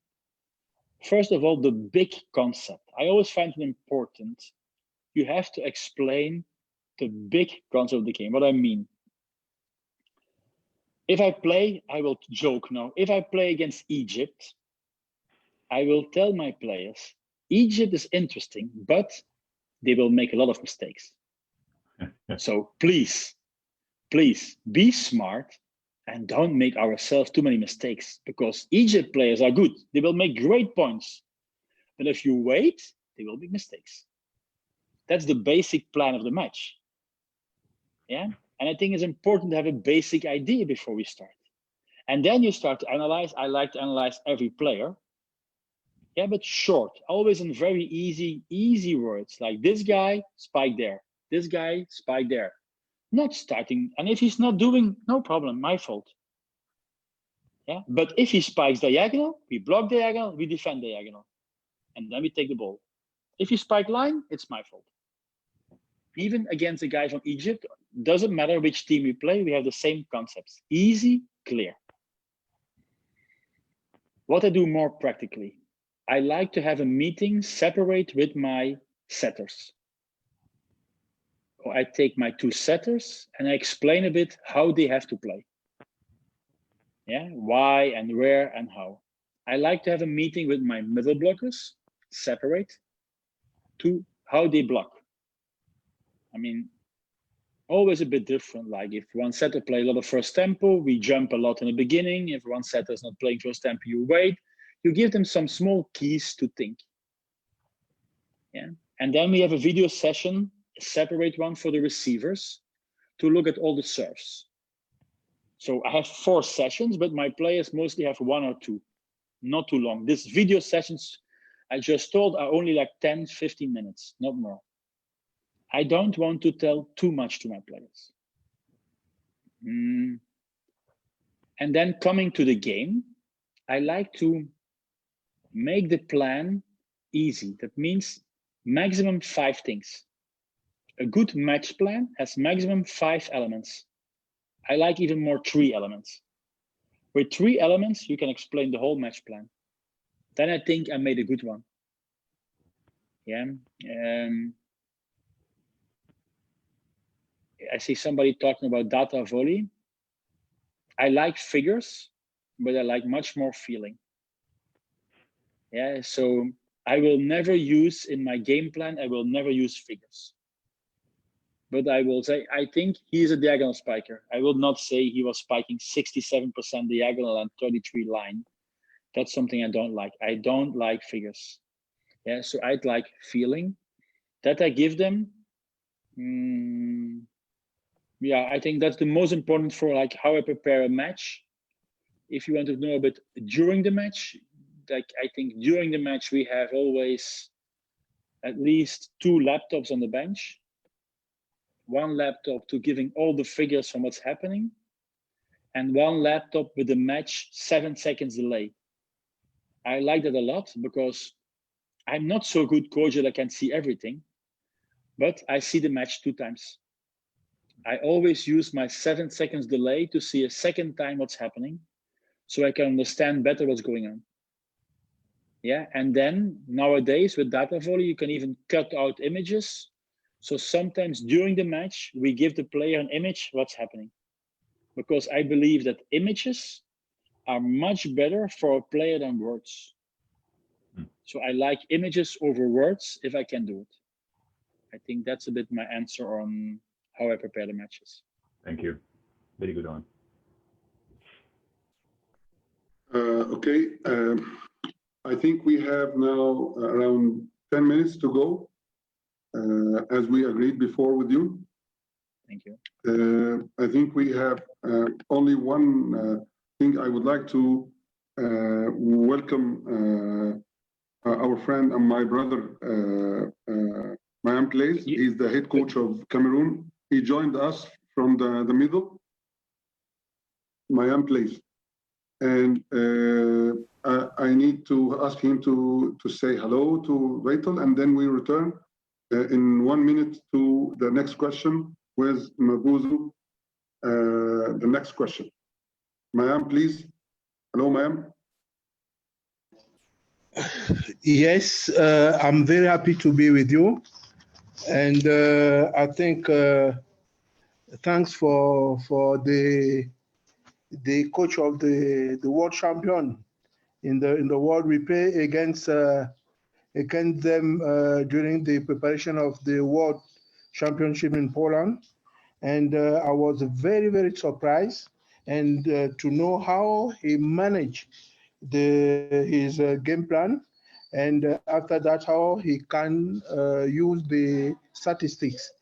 first of all, the big concept. I always find it important. You have to explain the big concept of the game, what I mean. If I play, I will joke now. If I play against Egypt, I will tell my players, Egypt is interesting, but they will make a lot of mistakes. So please be smart and don't make ourselves too many mistakes, because Egypt players are good. They will make great points. But if you wait, they will make mistakes. That's the basic plan of the match. Yeah. And I think it's important to have a basic idea before we start. And then you start to analyze. I like to analyze every player. Yeah, but short, always in very easy words, like this guy, spike there. This guy, spike there. Not starting, and if he's not doing, no problem, my fault. Yeah, but if he spikes diagonal, we block diagonal, we defend diagonal, and then we take the ball. If he spike line, it's my fault. Even against the guy from Egypt, doesn't matter which team we play, we have the same concepts. Easy, clear. What I do more practically, I like to have a meeting separate with my setters. Or I take my two setters and I explain a bit how they have to play. Yeah, why and where and how. I like to have a meeting with my middle blockers, separate, to how they block. I mean, always a bit different. Like if one setter play a lot of first tempo, we jump a lot in the beginning. If one setter is not playing first tempo, you wait. You give them some small keys to think. Yeah, and then we have a video session, a separate one for the receivers, to look at all the serves. So I have 4 sessions, but my players mostly have 1 or 2, not too long. These video sessions, I just told, are only like 10, 15 minutes, not more. I don't want to tell too much to my players. And then coming to the game, I like to make the plan easy. That means maximum 5 things. A good match plan has maximum 5 elements. I like even more 3 elements. With 3 elements, you can explain the whole match plan. Then I think I made a good one. Yeah. I see somebody talking about data volley. I like figures, but I like much more feeling. Yeah, so I will never use in my game plan, I will never use figures. But I will say, I think he's a diagonal spiker. I will not say he was spiking 67% diagonal and 33 line. That's something I don't like. I don't like figures. Yeah, so I'd like feeling that I give them. Yeah, I think that's the most important for like how I prepare a match. If you want to know a bit during the match, like I think during the match we have always at least 2 laptops on the bench. 1 laptop to giving all the figures from what's happening, and 1 laptop with the match 7 seconds delay. I like that a lot because I'm not so good coach that I can see everything, but I see the match 2 times. I always use my 7 seconds delay to see a second time what's happening, so I can understand better what's going on. Yeah, and then nowadays with data volley, you can even cut out images. So sometimes during the match, we give the player an image what's happening, because I believe that images are much better for a player than words. So I like images over words if I can do it. I think that's a bit my answer on how I prepare the matches. Thank you. Very good one. Okay. I think we have now around 10 minutes to go. As we agreed before with you. Thank you. I think we have only one thing I would like to welcome our friend and my brother, Mayam Place. He's the head coach of Cameroon. He joined us from the middle, Mayam Place. And I need to ask him to say hello to Rachel, and then we return in 1 minute to the next question with Mabuzu. The next question. Mayam, please. Hello, Mayam. Yes, I'm very happy to be with you. And I think thanks for the the coach of the world champion in the world. We play against them during the preparation of the World Championship in Poland. And I was very, very surprised and to know how he managed his game plan. And after that, how he can use the statistics.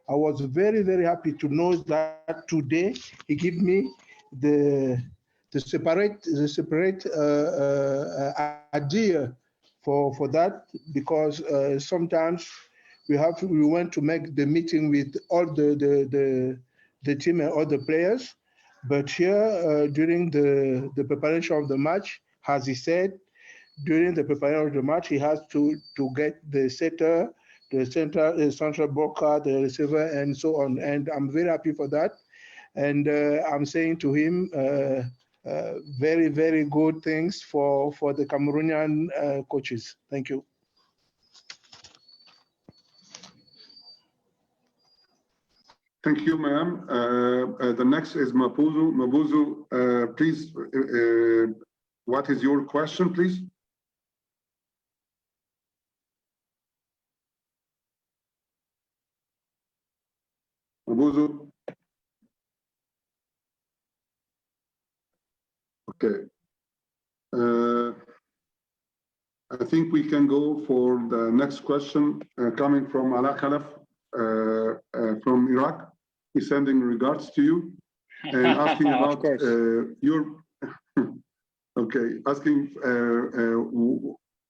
I was very, very happy to know that today he gave me the separate idea for that, because sometimes we want to make the meeting with all the team and all the players, but here during the preparation of the match, as he said, during the preparation of the match, he has to get the setter, the central blocker, the receiver, and so on. And I'm very happy for that. And I'm saying to him, very, very good things for the Cameroonian coaches. Thank you. Thank you, ma'am. The next is Mapuzu. Mapuzu, please, what is your question, please? Amadou. Okay. I think we can go for the next question coming from Ala Khalaf from Iraq. He's sending regards to you and asking about your. Okay, asking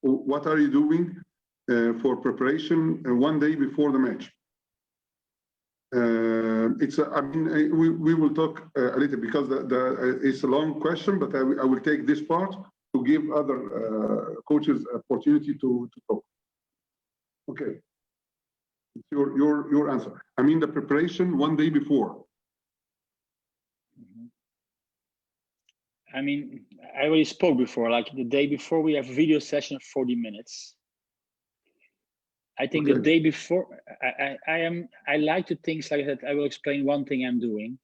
what are you doing for preparation one day before the match? I mean, we will talk a little because it's a long question, but I will take this part to give other coaches opportunity to talk. Okay, it's your answer. I mean, the preparation one day before. I mean, I already spoke before, like the day before we have a video session of 40 minutes. I think the day before, I like to think like that. I will explain one thing I'm doing.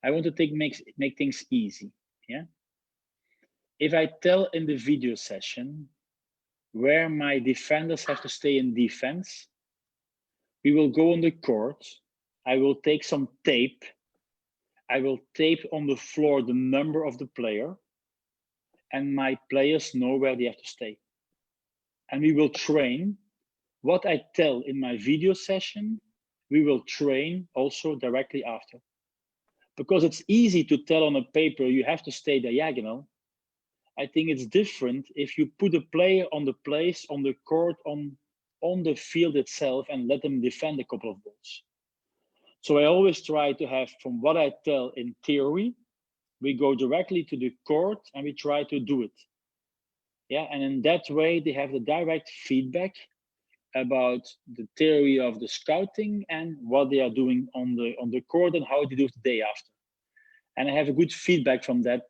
I want to make things easy, yeah? If I tell in the video session where my defenders have to stay in defense, we will go on the court. I will take some tape. I will tape on the floor the number of the player, and my players know where they have to stay. And we will train. What I tell in my video session, we will train also directly after. Because it's easy to tell on a paper, you have to stay diagonal. I think it's different if you put a player on the place, on the court, on the field itself, and let them defend a couple of balls. So I always try to have, from what I tell in theory, we go directly to the court and we try to do it. Yeah, and in that way, they have the direct feedback about the theory of the scouting and what they are doing on the court and how they do it the day after. And I have a good feedback from that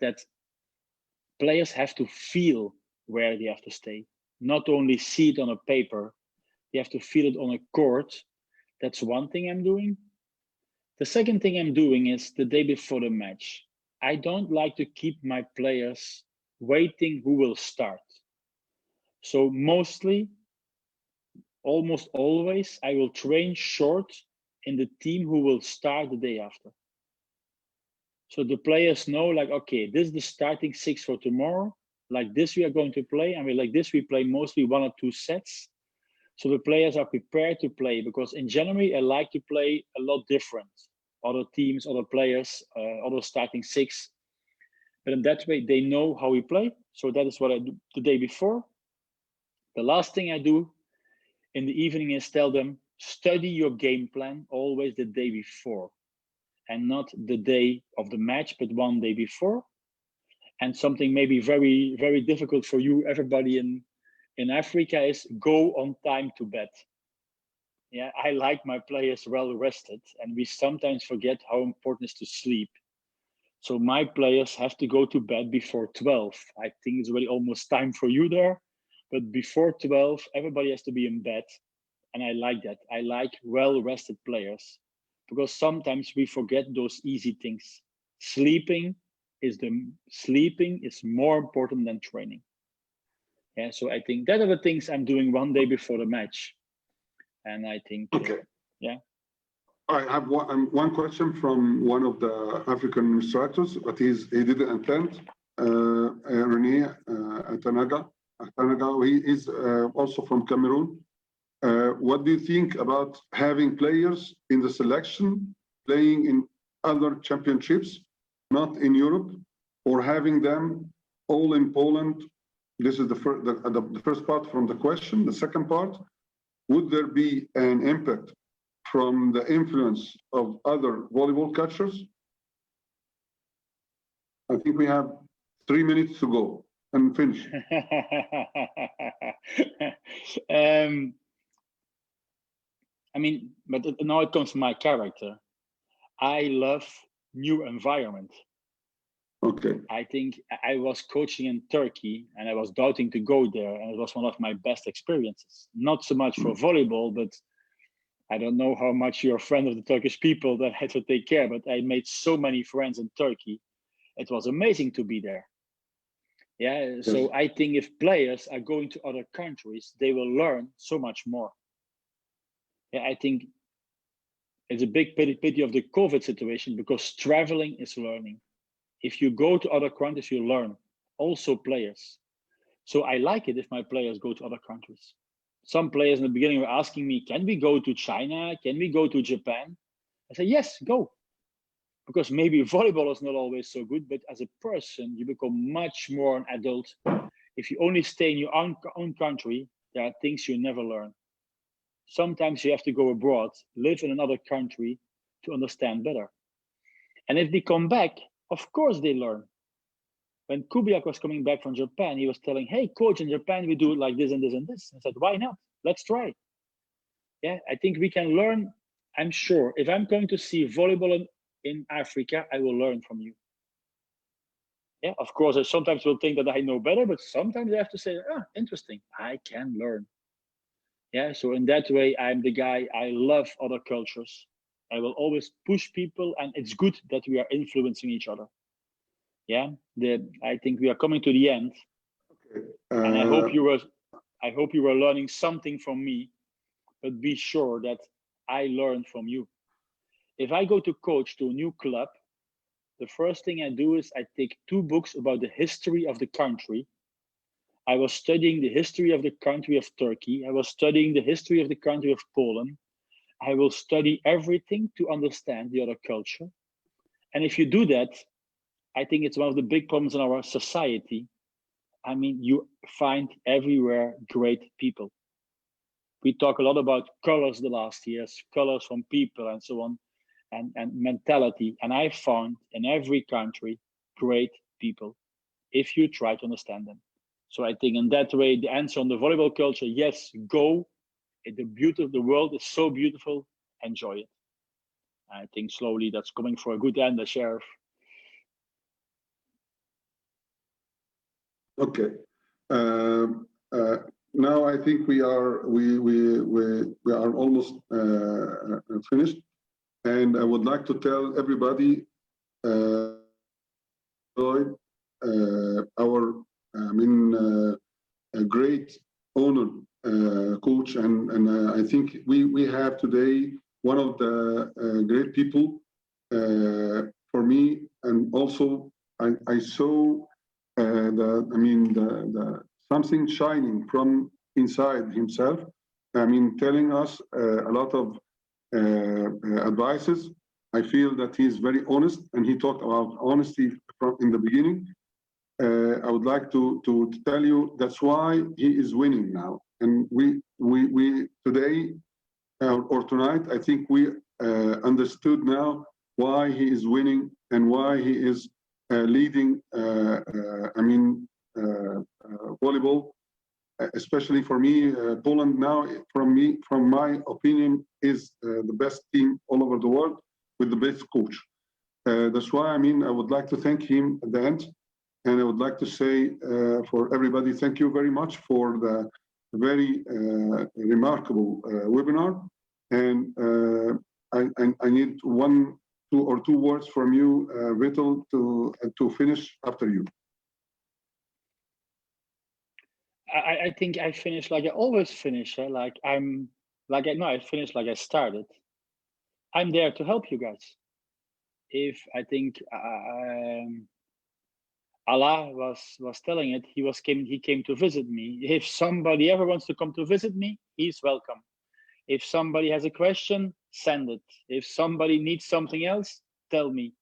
players have to feel where they have to stay, not only see it on a paper, they have to feel it on a court. That's one thing I'm doing. The second thing I'm doing is the day before the match. I don't like to keep my players waiting who will start. So mostly, almost always, I will train short in the team who will start the day after. So the players know, like, okay, this is the starting six for tomorrow. Like this we are going to play, and like this we play mostly 1 or 2 sets. So the players are prepared to play, because in January I like to play a lot different. Other teams, other players, other starting six. But in that way they know how we play. So that is what I do the day before. The last thing I do in the evening is tell them, study your game plan always the day before, and not the day of the match, but one day before. And something maybe very, very difficult for you, everybody in Africa, is go on time to bed. Yeah, I like my players well rested, and we sometimes forget how important it is to sleep. So my players have to go to bed before 12. I think it's already almost time for you there, but before 12, everybody has to be in bed. And I like that. I like well-rested players, because sometimes we forget those easy things. Sleeping is sleeping is more important than training. Yeah, so I think that are the things I'm doing one day before the match. And I think, yeah. I have one question from one of the African instructors, but he didn't attend. Rene Atanaga. He is also from Cameroon. What do you think about having players in the selection playing in other championships, not in Europe, or having them all in Poland? This is the first part from the question. The second part, would there be an impact from the influence of other volleyball coaches? I think we have 3 minutes to go and finish. I mean, but now it comes to my character. I love new environment. Okay. I think I was coaching in Turkey and I was doubting to go there, and it was one of my best experiences. Not so much for volleyball, but I don't know how much you're a friend of the Turkish people that had to take care, but I made so many friends in Turkey. It was amazing to be there. Yeah, yes. So I think if players are going to other countries, they will learn so much more. Yeah, I think it's a big pity of the COVID situation, because traveling is learning. If you go to other countries, you learn, also players. So I like it if my players go to other countries. Some players in the beginning were asking me, can we go to China? Can we go to Japan? I said, yes, go. Because maybe volleyball is not always so good, but as a person, you become much more an adult. If you only stay in your own country, there are things you never learn. Sometimes you have to go abroad, live in another country to understand better. And if they come back, of course they learn. When Kubiak was coming back from Japan, he was telling, hey, coach, in Japan, we do it like this and this and this. I said, why not? Let's try. Yeah, I think we can learn. I'm sure if I'm going to see volleyball in Africa, I will learn from you. Yeah, of course, I sometimes will think that I know better, but sometimes I have to say, interesting, I can learn. Yeah, so in that way, I'm the guy, I love other cultures. I will always push people, and it's good that we are influencing each other. Yeah, I think we are coming to the end. Okay. And I hope you were learning something from me, but be sure that I learned from you. If I go to coach to a new club, the first thing I do is I take 2 books about the history of the country. I was studying the history of the country of Turkey. I was studying the history of the country of Poland. I will study everything to understand the other culture. And if you do that, I think it's one of the big problems in our society. I mean, you find everywhere great people. We talk a lot about colors the last years, colors from people and so on, and mentality. And I found in every country great people, if you try to understand them. So I think in that way, the answer on the volleyball culture, yes, go. The beauty of the world is so beautiful, enjoy it. I think slowly that's coming for a good end, the Sheriff. Okay. Now I think we are almost finished, and I would like to tell everybody our a great honor coach, and I think we have today one of the great people for me, and also I saw the something shining from inside himself. I mean, telling us a lot of advices. I feel that he's very honest, and he talked about honesty from in the beginning. I would like to tell you that's why he is winning now. And we today or tonight, I think we understood now why he is winning and why he is leading. Volleyball, especially for me, Poland now, from my opinion, is the best team all over the world with the best coach. That's why I would like to thank him at the end. And I would like to say for everybody, thank you very much for the very remarkable webinar. And I need one two words from you, Vital, to finish after you. I think I finished like I always finish. Like I finished like I started. I'm there to help you guys. If I think Allah was telling it, he came to visit me. If somebody ever wants to come to visit me, he's welcome. If somebody has a question, send it. If somebody needs something else, tell me.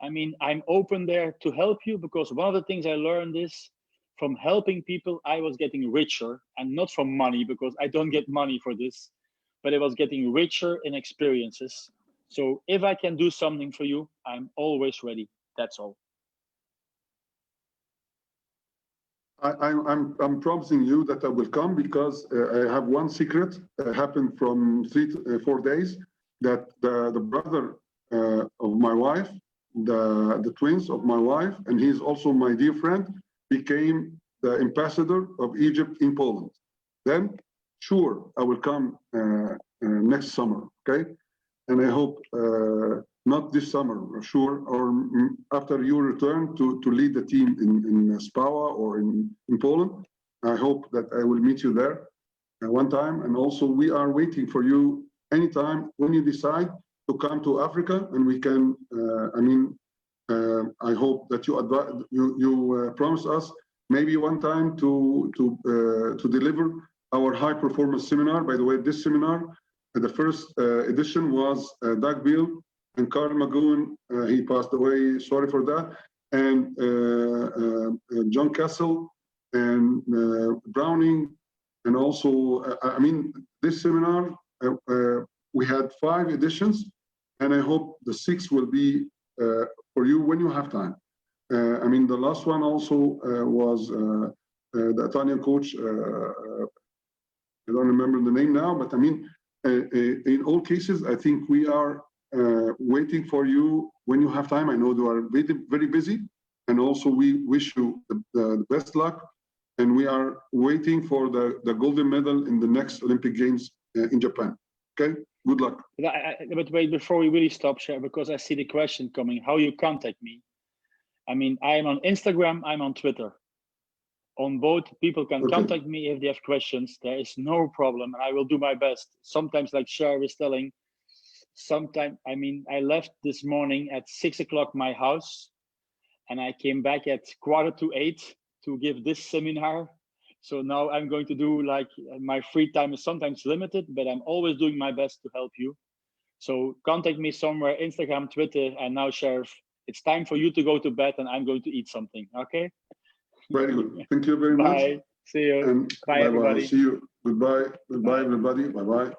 I mean, I'm open there to help you, because one of the things I learned is from helping people, I was getting richer, and not from money, because I don't get money for this, but I was getting richer in experiences. So if I can do something for you, I'm always ready. That's all. I'm promising you that I will come, because I have one secret happened from 3 to 4 days, that the brother of my wife, the twins of my wife, and he's also my dear friend, became the ambassador of Egypt in Poland. Then, sure, I will come next summer, okay? And I hope not this summer, sure, or after you return to lead the team in Spawa or in Poland. I hope that I will meet you there one time. And also, we are waiting for you anytime when you decide to come to Africa, and we can. I hope that you promise us maybe one time to deliver our high performance seminar. By the way, this seminar, the first edition was Doug Beal and Carl Magoon. He passed away. Sorry for that. And John Castle and Browning, and also this seminar. We had 5 editions, and I hope the 6th will be for you when you have time. The last one also was the Italian coach. I don't remember the name now, but in all cases, I think we are waiting for you when you have time. I know you are very busy, and also we wish you the best luck. And we are waiting for the golden medal in the next Olympic Games in Japan. Okay, good luck. But wait, before we really stop, Cher, because I see the question coming, how you contact me. I'm on Instagram, I'm on Twitter. On both, people can contact me if they have questions. There is no problem, and I will do my best. Sometimes, like Cher is telling, I left this morning at 6 o'clock my house, and I came back at 7:45 to give this seminar. So now I'm going to do, like, my free time is sometimes limited, but I'm always doing my best to help you. So contact me somewhere, Instagram, Twitter, and now, Sheriff, it's time for you to go to bed, and I'm going to eat something, okay? Very good. Thank you very much. Bye. See you. And Bye, everybody. See you. Goodbye. Goodbye, everybody. Bye-bye.